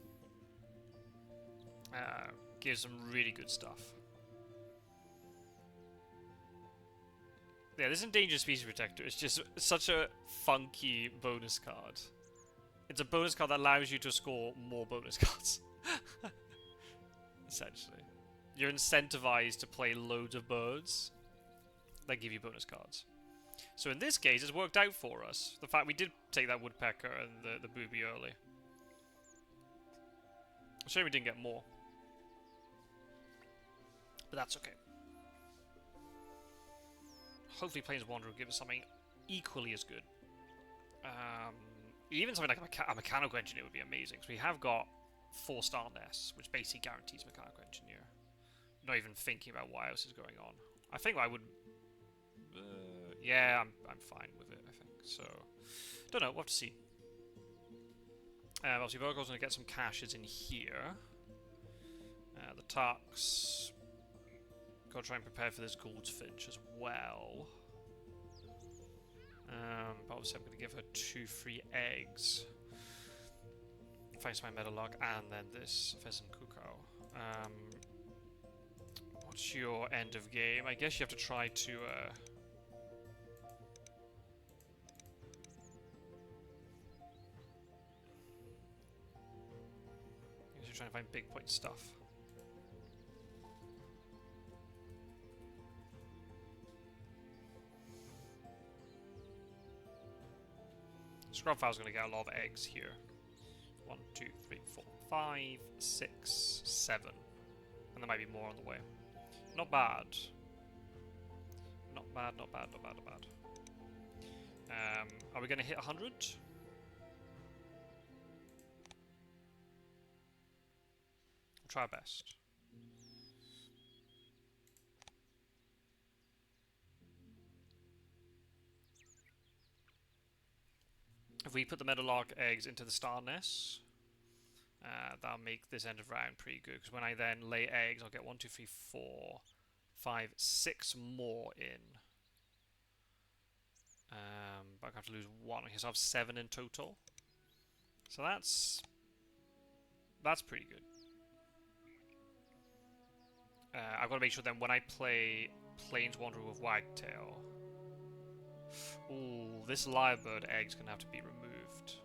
Gives some really good stuff. Yeah, this Endangered Species Protector is just such a funky bonus card. It's a bonus card that allows you to score more bonus cards. Essentially. You're incentivized to play loads of birds that give you bonus cards. So in this case, it's worked out for us. The fact we did take that woodpecker and the booby early. Shame we didn't get more. But that's okay. Hopefully Plains Wanderer will give us something equally as good. Even something like a Mechanical Engineer would be amazing. So we have got 4-star nests, which basically guarantees Mechanical Engineer. Not even thinking about what else is going on. I think I would... yeah, I'm fine with it, I think. So, don't know, we'll have to see. Obviously, BirdGirl's going to get some caches in here. The Tux... Gotta try and prepare for this Goldfinch as well. But obviously I'm going to give her 2 free eggs. Thanks to my Meadowlark, and then this Pheasant Cuckoo. What's your end of game? I guess you have to try to... you're trying to find big point stuff. Scrubfile's going to get a lot of eggs here. 1, 2, 3, 4, 5, 6, 7. And there might be more on the way. Not bad. Not bad, not bad, not bad, not bad. Are we going to hit 100? We'll try our best. If we put the Meadowlark eggs into the star nests, that'll make this end of round pretty good. Because when I then lay eggs, I'll get 1, 2, 3, 4, 5, 6 more in. But I have to lose 1. Okay, so I have 7 in total. So that's pretty good. I've got to make sure then when I play Plains Wanderer with Wagtail. Ooh, this lyrebird egg's gonna have to be removed.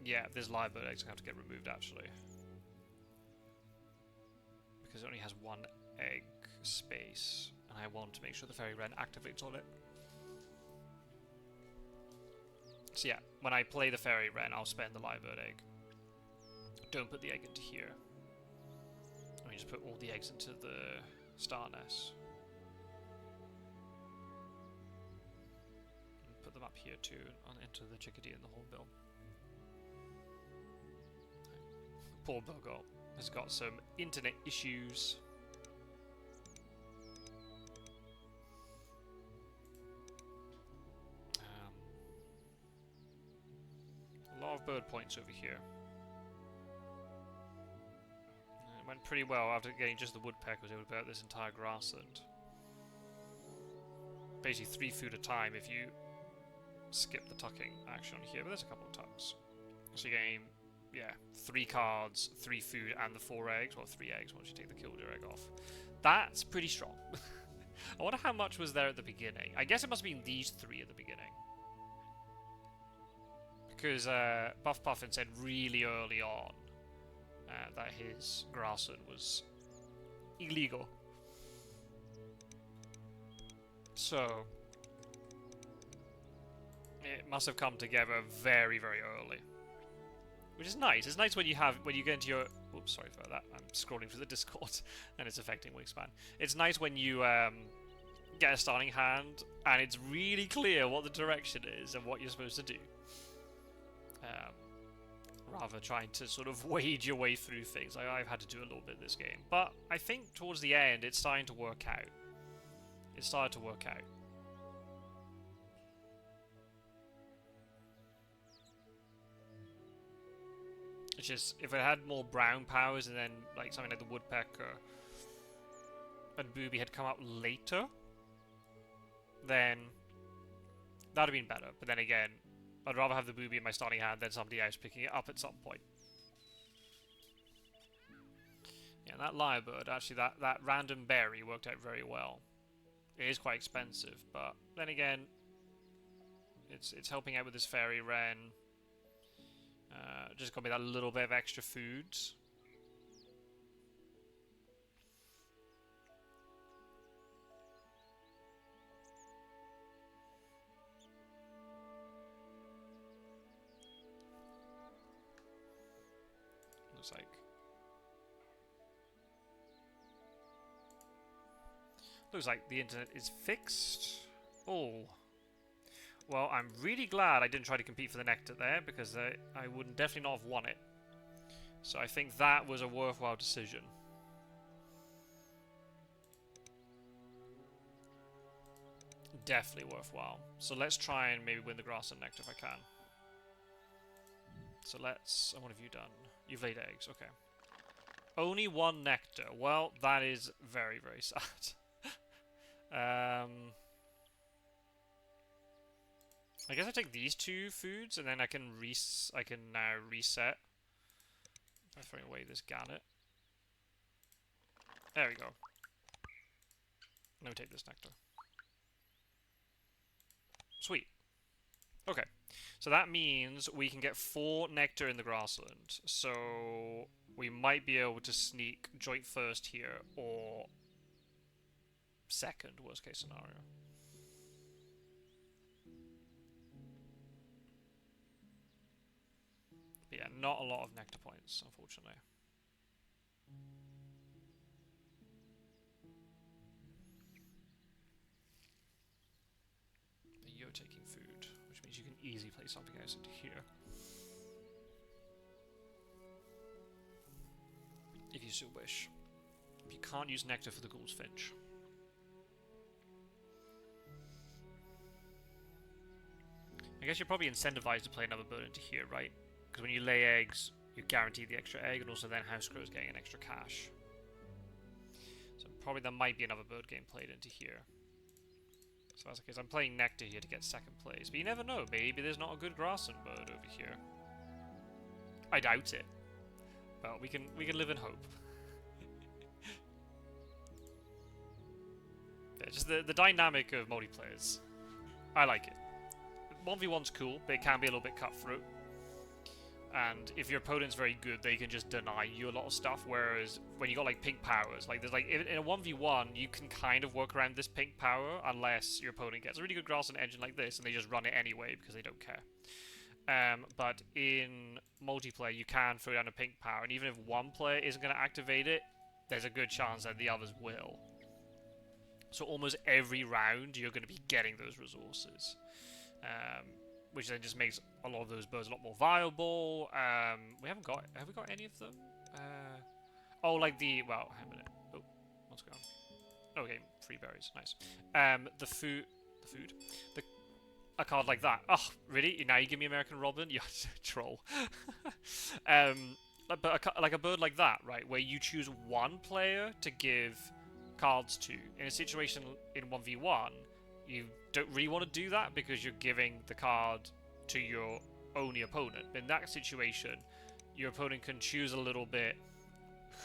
Yeah, this lyrebird egg's gonna have to get removed actually. Because it only has 1 egg space, and I want to make sure the fairy wren activates on it. So yeah, when I play the fairy wren, I'll spend the lyrebird egg. Don't put the egg into here. I just put all the eggs into the star nest. And put them up here too, and into the chickadee and the hornbill. Poor BirdGirl has got some internet issues. A lot of bird points over here. It went pretty well after getting just the woodpecker. Was able to build this entire grassland. Basically 3 food a time if you skip the tucking action on here, but there's a couple of tucks. So you're getting, yeah, 3 cards, 3 food, and the 4 eggs. Well, 3 eggs once you take the killdeer egg off. That's pretty strong. I wonder how much was there at the beginning. I guess it must have been these 3 at the beginning. Because BuffPuffin said really early on that his grassland was illegal. So it must have come together very, very early, which is nice. It's nice when you get into your. Oops, sorry for that. I'm scrolling through the Discord and it's affecting Wingspan. It's nice when you get a starting hand and it's really clear what the direction is and what you're supposed to do. Rather trying to sort of wade your way through things. I've had to do a little bit this game. But I think towards the end, it's starting to work out. It started to work out. It's just, if it had more brown powers and then like something like the woodpecker and Booby had come out later, then that would have been better. But then again, I'd rather have the Booby in my starting hand than somebody else picking it up at some point. Yeah, that lyrebird, actually, that random berry worked out very well. It is quite expensive, but then again, it's helping out with this fairy wren. Just got me that little bit of extra food. Looks like the internet is fixed. Oh. Well, I'm really glad I didn't try to compete for the nectar there, because I would definitely not have won it. So I think that was a worthwhile decision. Definitely worthwhile. So let's try and maybe win the grassland nectar if I can. So let's... And what have you done? You've laid eggs, okay. Only one nectar. Well, that is very, very sad. I guess I take these two foods and then I can now reset by throwing away this gannet. There we go. Now we take this nectar. Sweet. Okay. So that means we can get 4 nectar in the grassland. So we might be able to sneak joint first here, or second, worst case scenario. But yeah, not a lot of nectar points, unfortunately. But you're taking food, which means you can easily place something else into here. If you so wish. But you can't use nectar for the ghoul's finch. I guess you're probably incentivized to play another bird into here, right? Because when you lay eggs, you guarantee the extra egg, and also then House Crow's getting an extra cash. So probably there might be another bird game played into here. So that's the case. I'm playing nectar here to get second place. But you never know, maybe there's not a good grassland bird over here. I doubt it. Well, we can live in hope. Yeah, just the dynamic of multiplayers. I like it. 1v1's cool, but it can be a little bit cutthroat. And if your opponent's very good, they can just deny you a lot of stuff, whereas when you got like pink powers, like there's like in a 1v1 you can kind of work around this pink power unless your opponent gets a really good grassland engine like this and they just run it anyway because they don't care. But in multiplayer you can throw down a pink power, and even if one player isn't going to activate it, there's a good chance that the others will. So almost every round you're going to be getting those resources. Which then just makes a lot of those birds a lot more viable. Have we got any of them? Oh, like the, well, hang a minute. Oh, what's going on? Okay, free berries, nice. A card like that. Oh, really? Now you give me American Robin? You're a troll. But like a bird like that, right, where you choose one player to give cards to. In a situation in 1v1, you don't really want to do that because you're giving the card to your only opponent. In that situation, your opponent can choose a little bit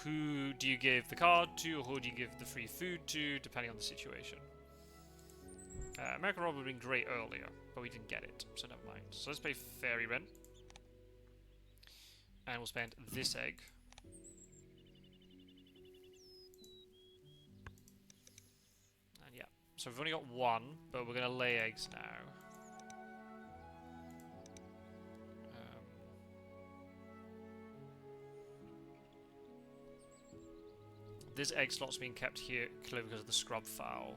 who do you give the card to, or who do you give the free food to, depending on the situation. American Robin would have been great earlier, but we didn't get it, so never mind. So let's play Fairy Wren. And we'll spend this egg. And yeah, so we've only got one, but we're going to lay eggs now. This egg slot's being kept here clearly because of the scrub fowl.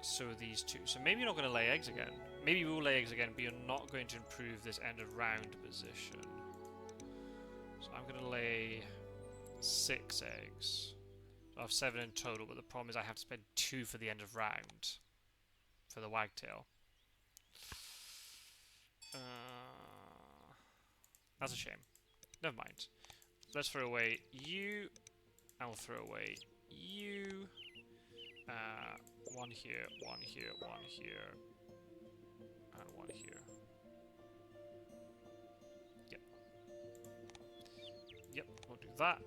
So these two. So maybe you're not going to lay eggs again. Maybe you will lay eggs again, but you're not going to improve this end of round position. So I'm going to lay 6 eggs. So I have 7 in total, but the problem is I have to spend 2 for the end of round. For the wagtail. That's a shame. Never mind. Let's throw away you. And we'll throw away you. One here, one here, one here, and one here. Yep. Yep, we'll do that.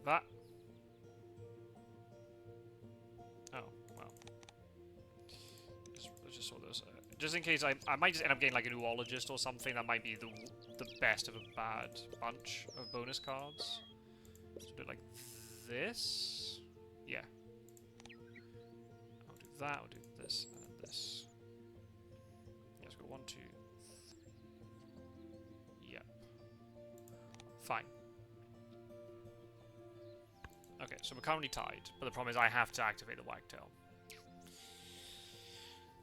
like that. Oh, well. Just saw those. Just in case, I might just end up getting like a zoologist or something. That might be the best of a bad bunch of bonus cards. So do it like this. Yeah. I'll do that. I'll do this and then this. Yeah, let's go 1, 2. Yep. Fine. Okay, so we're currently tied, but the problem is I have to activate the wagtail.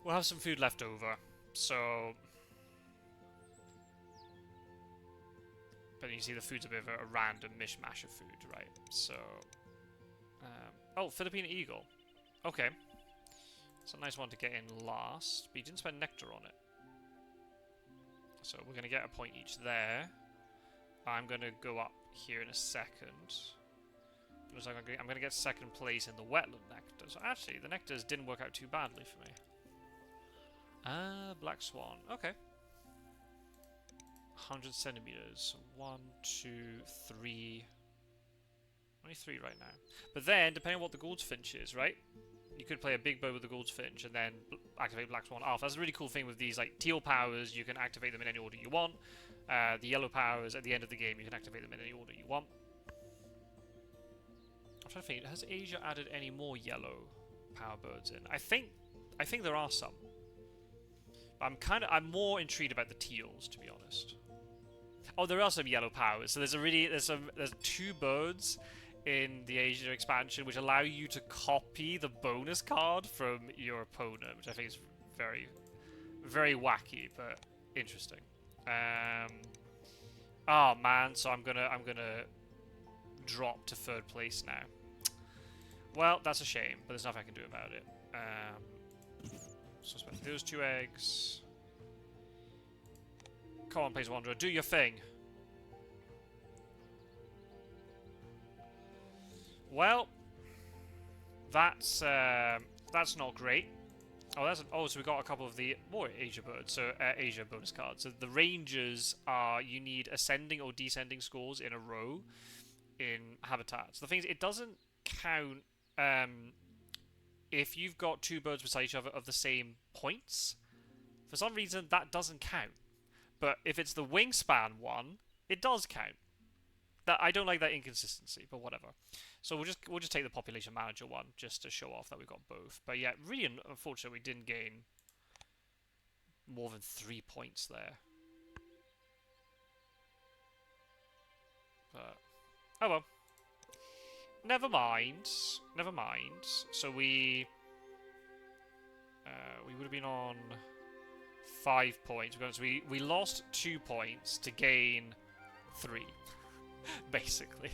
We'll have some food left over, so... But you see the food's a bit of a random mishmash of food, right? So... oh, Philippine Eagle. Okay. It's a nice one to get in last, but you didn't spend nectar on it. So we're going to get a point each there. I'm going to go up here in a second. Looks like I'm going to get second place in the wetland nectar. So actually, the nectars didn't work out too badly for me. Ah, Black Swan. Okay. 100 centimeters. 1, 2, 3. Only 3 right now. But then, depending on what the Goldfinch is, right? You could play a big bird with the Goldfinch and then activate Black Swan Alpha. That's a really cool thing with these like teal powers. You can activate them in any order you want. The yellow powers, at the end of the game, you can activate them in any order you want. I'm trying to think, has Asia added any more yellow power birds in? I think there are some. I'm more intrigued about the teals, to be honest. Oh, there are some yellow powers. So there's 2 birds in the Asia expansion which allow you to copy the bonus card from your opponent, which I think is very, very wacky but interesting. Oh man, so I'm gonna drop to 3rd place now. Well, that's a shame, but there's nothing I can do about it. So spend those 2 eggs. Come on, Plains Wanderer, do your thing. Well, that's not great. Oh, so we got a couple of the more Asia birds, so Asia bonus cards. So the Rangers are, you need ascending or descending scores in a row in habitats. The thing is, it doesn't count if you've got 2 birds beside each other of the same points. For some reason, that doesn't count. But if it's the Wingspan one, it does count. That I don't like that inconsistency, but whatever. So we'll just take the population manager one just to show off that we've got both. But yeah, really unfortunate we didn't gain more than 3 points there. But oh well. Never mind. Never mind. So we would have been on 5 points because we lost 2 points to gain 3. Basically.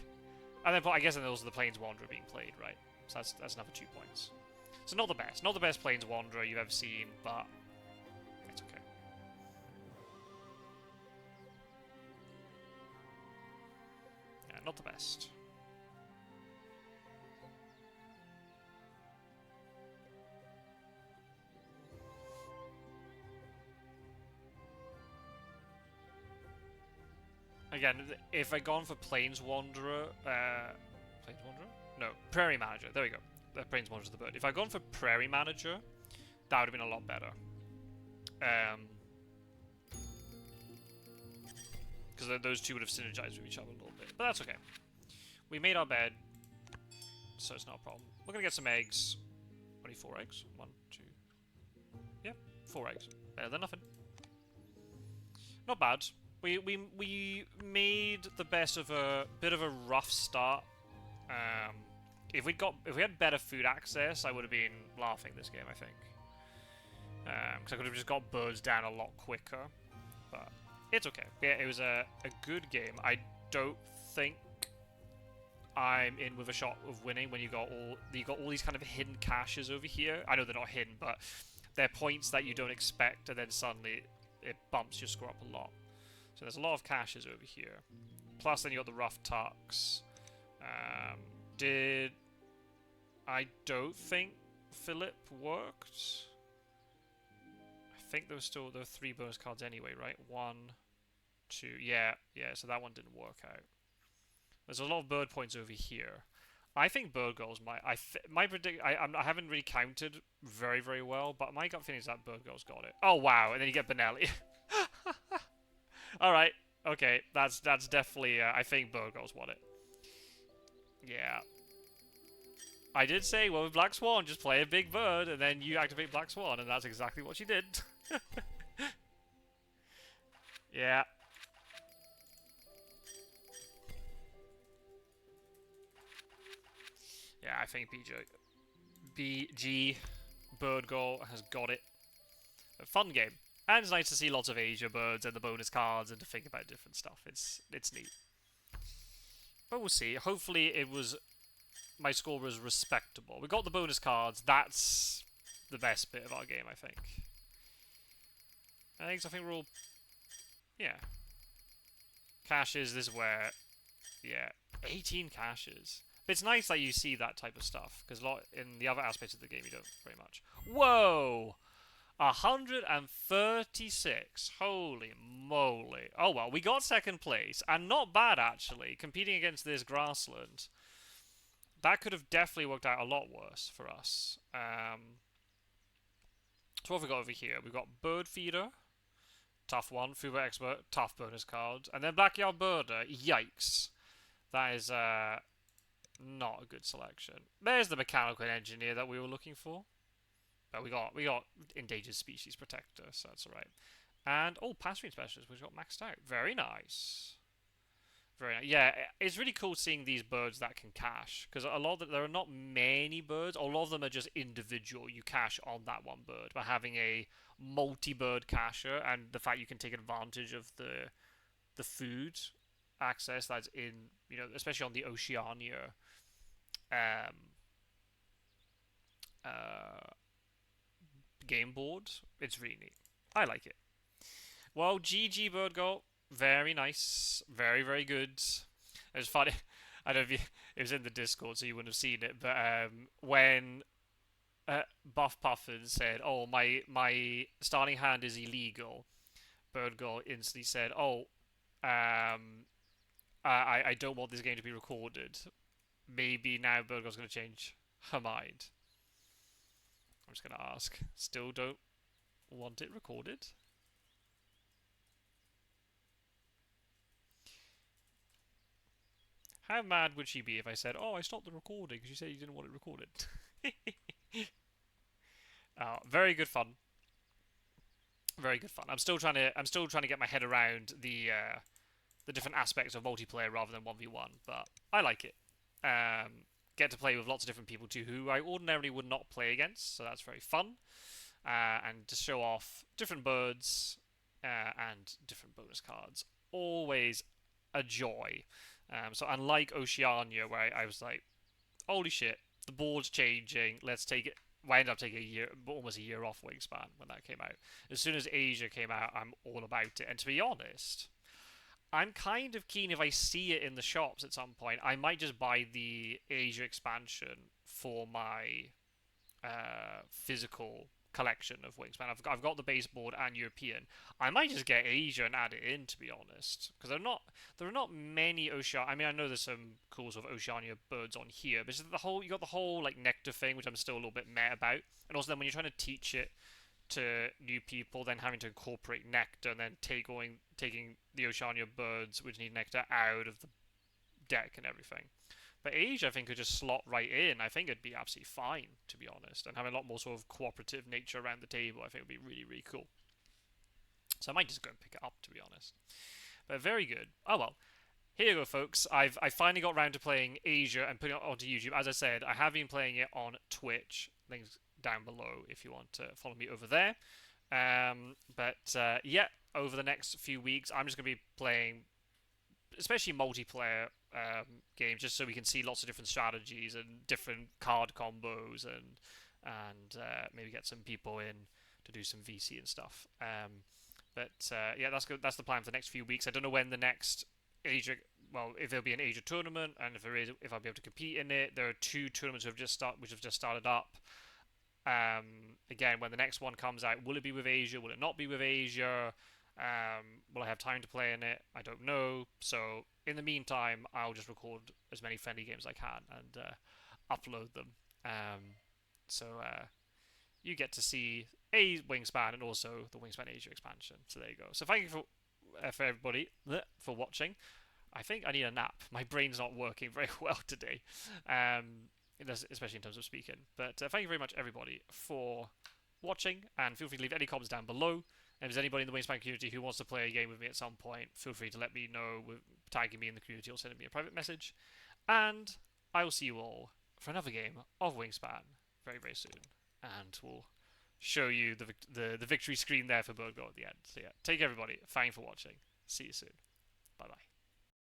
And then I guess then those are the Plains Wanderer being played, right? So that's another 2 points. So not the best. Not the best Plains Wanderer you've ever seen, but it's okay. Yeah, not the best. Again, if I'd gone for Plains Wanderer, Plains Wanderer? No, Prairie Manager. There we go. Plains Wanderer's the bird. If I'd gone for Prairie Manager, that would have been a lot better. Because those two would have synergized with each other a little bit. But that's okay. We made our bed, so it's not a problem. We're going to get some eggs. Only 4 eggs. 1, 2... Yeah, 4 eggs. Better than nothing. Not bad. We made the best of a bit of a rough start. If we had better food access, I would have been laughing this game, I think. Because I could have just got birds down a lot quicker. But it's okay. Yeah, it was a good game. I don't think I'm in with a shot of winning when you got all these kind of hidden caches over here. I know they're not hidden, but they're points that you don't expect, and then suddenly it bumps your score up a lot. So there's a lot of caches over here. Plus, then you got the rough tucks. I don't think Philip worked. I think there were 3 bonus cards anyway, right? 1, 2, yeah. So that one didn't work out. There's a lot of bird points over here. I think BirdGirl's my predict. I haven't really counted very well, but my gut feeling is that BirdGirl's got it. Oh wow! And then you get Benelli. All right. Okay. That's definitely. I think BirdGirl's won it. Yeah. I did say, well, with Black Swan, just play a big bird, and then you activate Black Swan, and that's exactly what she did. Yeah. Yeah, I think BG BirdGirl has got it. A fun game. And it's nice to see lots of Asia birds and the bonus cards and to think about different stuff. It's neat. But we'll see. Hopefully it was... my score was respectable. We got the bonus cards. That's the best bit of our game, I think. I think we're all... yeah. Caches, this is where... yeah. 18 caches. But it's nice that you see that type of stuff, because in the other aspects of the game you don't very much. Whoa! 136. Holy moly. Oh well, we got second place, and not bad actually, competing against this grassland. That could have definitely worked out a lot worse for us. So what have we got over here? We've got Bird Feeder. Tough one. Food Expert. Tough bonus card. And then Backyard Birder. Yikes. That is not a good selection. There's the Mechanical Engineer that we were looking for. But we got Endangered Species Protector, so that's alright. And, oh, Pastoring Specialist, which got maxed out. Very nice. Very nice. Yeah, it's really cool seeing these birds that can cache. Because there are not many birds. A lot of them are just individual. You cache on that one bird. But having a multi-bird cacher and the fact you can take advantage of the food access that's in, you know, especially on the Oceania game board, it's really neat. I like it. Well, GG BirdGirl, very nice, very good. It was funny. I don't know if it was in the Discord, so you wouldn't have seen it. But when BuffPuffin said, "Oh, my starting hand is illegal," BirdGirl instantly said, "Oh, I don't want this game to be recorded. Maybe now BirdGirl's going to change her mind." I'm just going to ask. Still don't want it recorded? How mad would she be if I said, "Oh, I stopped the recording because you said you didn't want it recorded"? Very good fun. Very good fun. I'm still trying to get my head around the different aspects of multiplayer rather than 1v1, but I like it. Get to play with lots of different people too who I ordinarily would not play against, so that's very fun. And to show off different birds and different bonus cards. Always a joy. So unlike Oceania, where I was like, holy shit, the board's changing, let's take it. I ended up taking almost a year off Wingspan when that came out. As soon as Asia came out, I'm all about it. And to be honest, I'm kind of keen if I see it in the shops at some point. I might just buy the Asia expansion for my physical collection of Wingspan. I've got the baseboard and European. I might just get Asia and add it in, to be honest, because there are not many Oceania. I mean, I know there's some cool sort of Oceania birds on here, but it's you got the whole like nectar thing, which I'm still a little bit meh about, and also then when you're trying to teach it to new people, then having to incorporate nectar and then taking the Oceania birds which need nectar out of the deck and everything. But Asia, I think, could just slot right in. I think it'd be absolutely fine, to be honest. And having a lot more sort of cooperative nature around the table, I think would be really cool. So I might just go and pick it up, to be honest. But very good. Oh well. Here you go, folks. I finally got around to playing Asia and putting it onto YouTube. As I said, I have been playing it on Twitch. Links down below if you want to follow me over there. Yeah, over the next few weeks, I'm just going to be playing, especially multiplayer games, just so we can see lots of different strategies and different card combos, and maybe get some people in to do some VC and stuff. Yeah, that's good. That's the plan for the next few weeks. I don't know when the next Asia, well, if there'll be an Asia tournament, and if there is, if I'll be able to compete in it. There are 2 tournaments which have just started up. Again, when the next one comes out, will it be with Asia? Will it not be with Asia? Will I have time to play in it? I don't know. So in the meantime, I'll just record as many friendly games as I can and upload them. So you get to see a Wingspan and also the Wingspan Asia expansion. So there you go. So thank you for everybody for watching. I think I need a nap. My brain's not working very well today, especially in terms of speaking. But thank you very much, everybody, for watching, and feel free to leave any comments down below. And if there's anybody in the Wingspan community who wants to play a game with me at some point, feel free to let me know with tagging me in the community or sending me a private message. And I will see you all for another game of Wingspan very, very soon. And we'll show you the victory screen there for BirdGirl at the end. So yeah, take care, everybody. Thanks for watching. See you soon. Bye bye.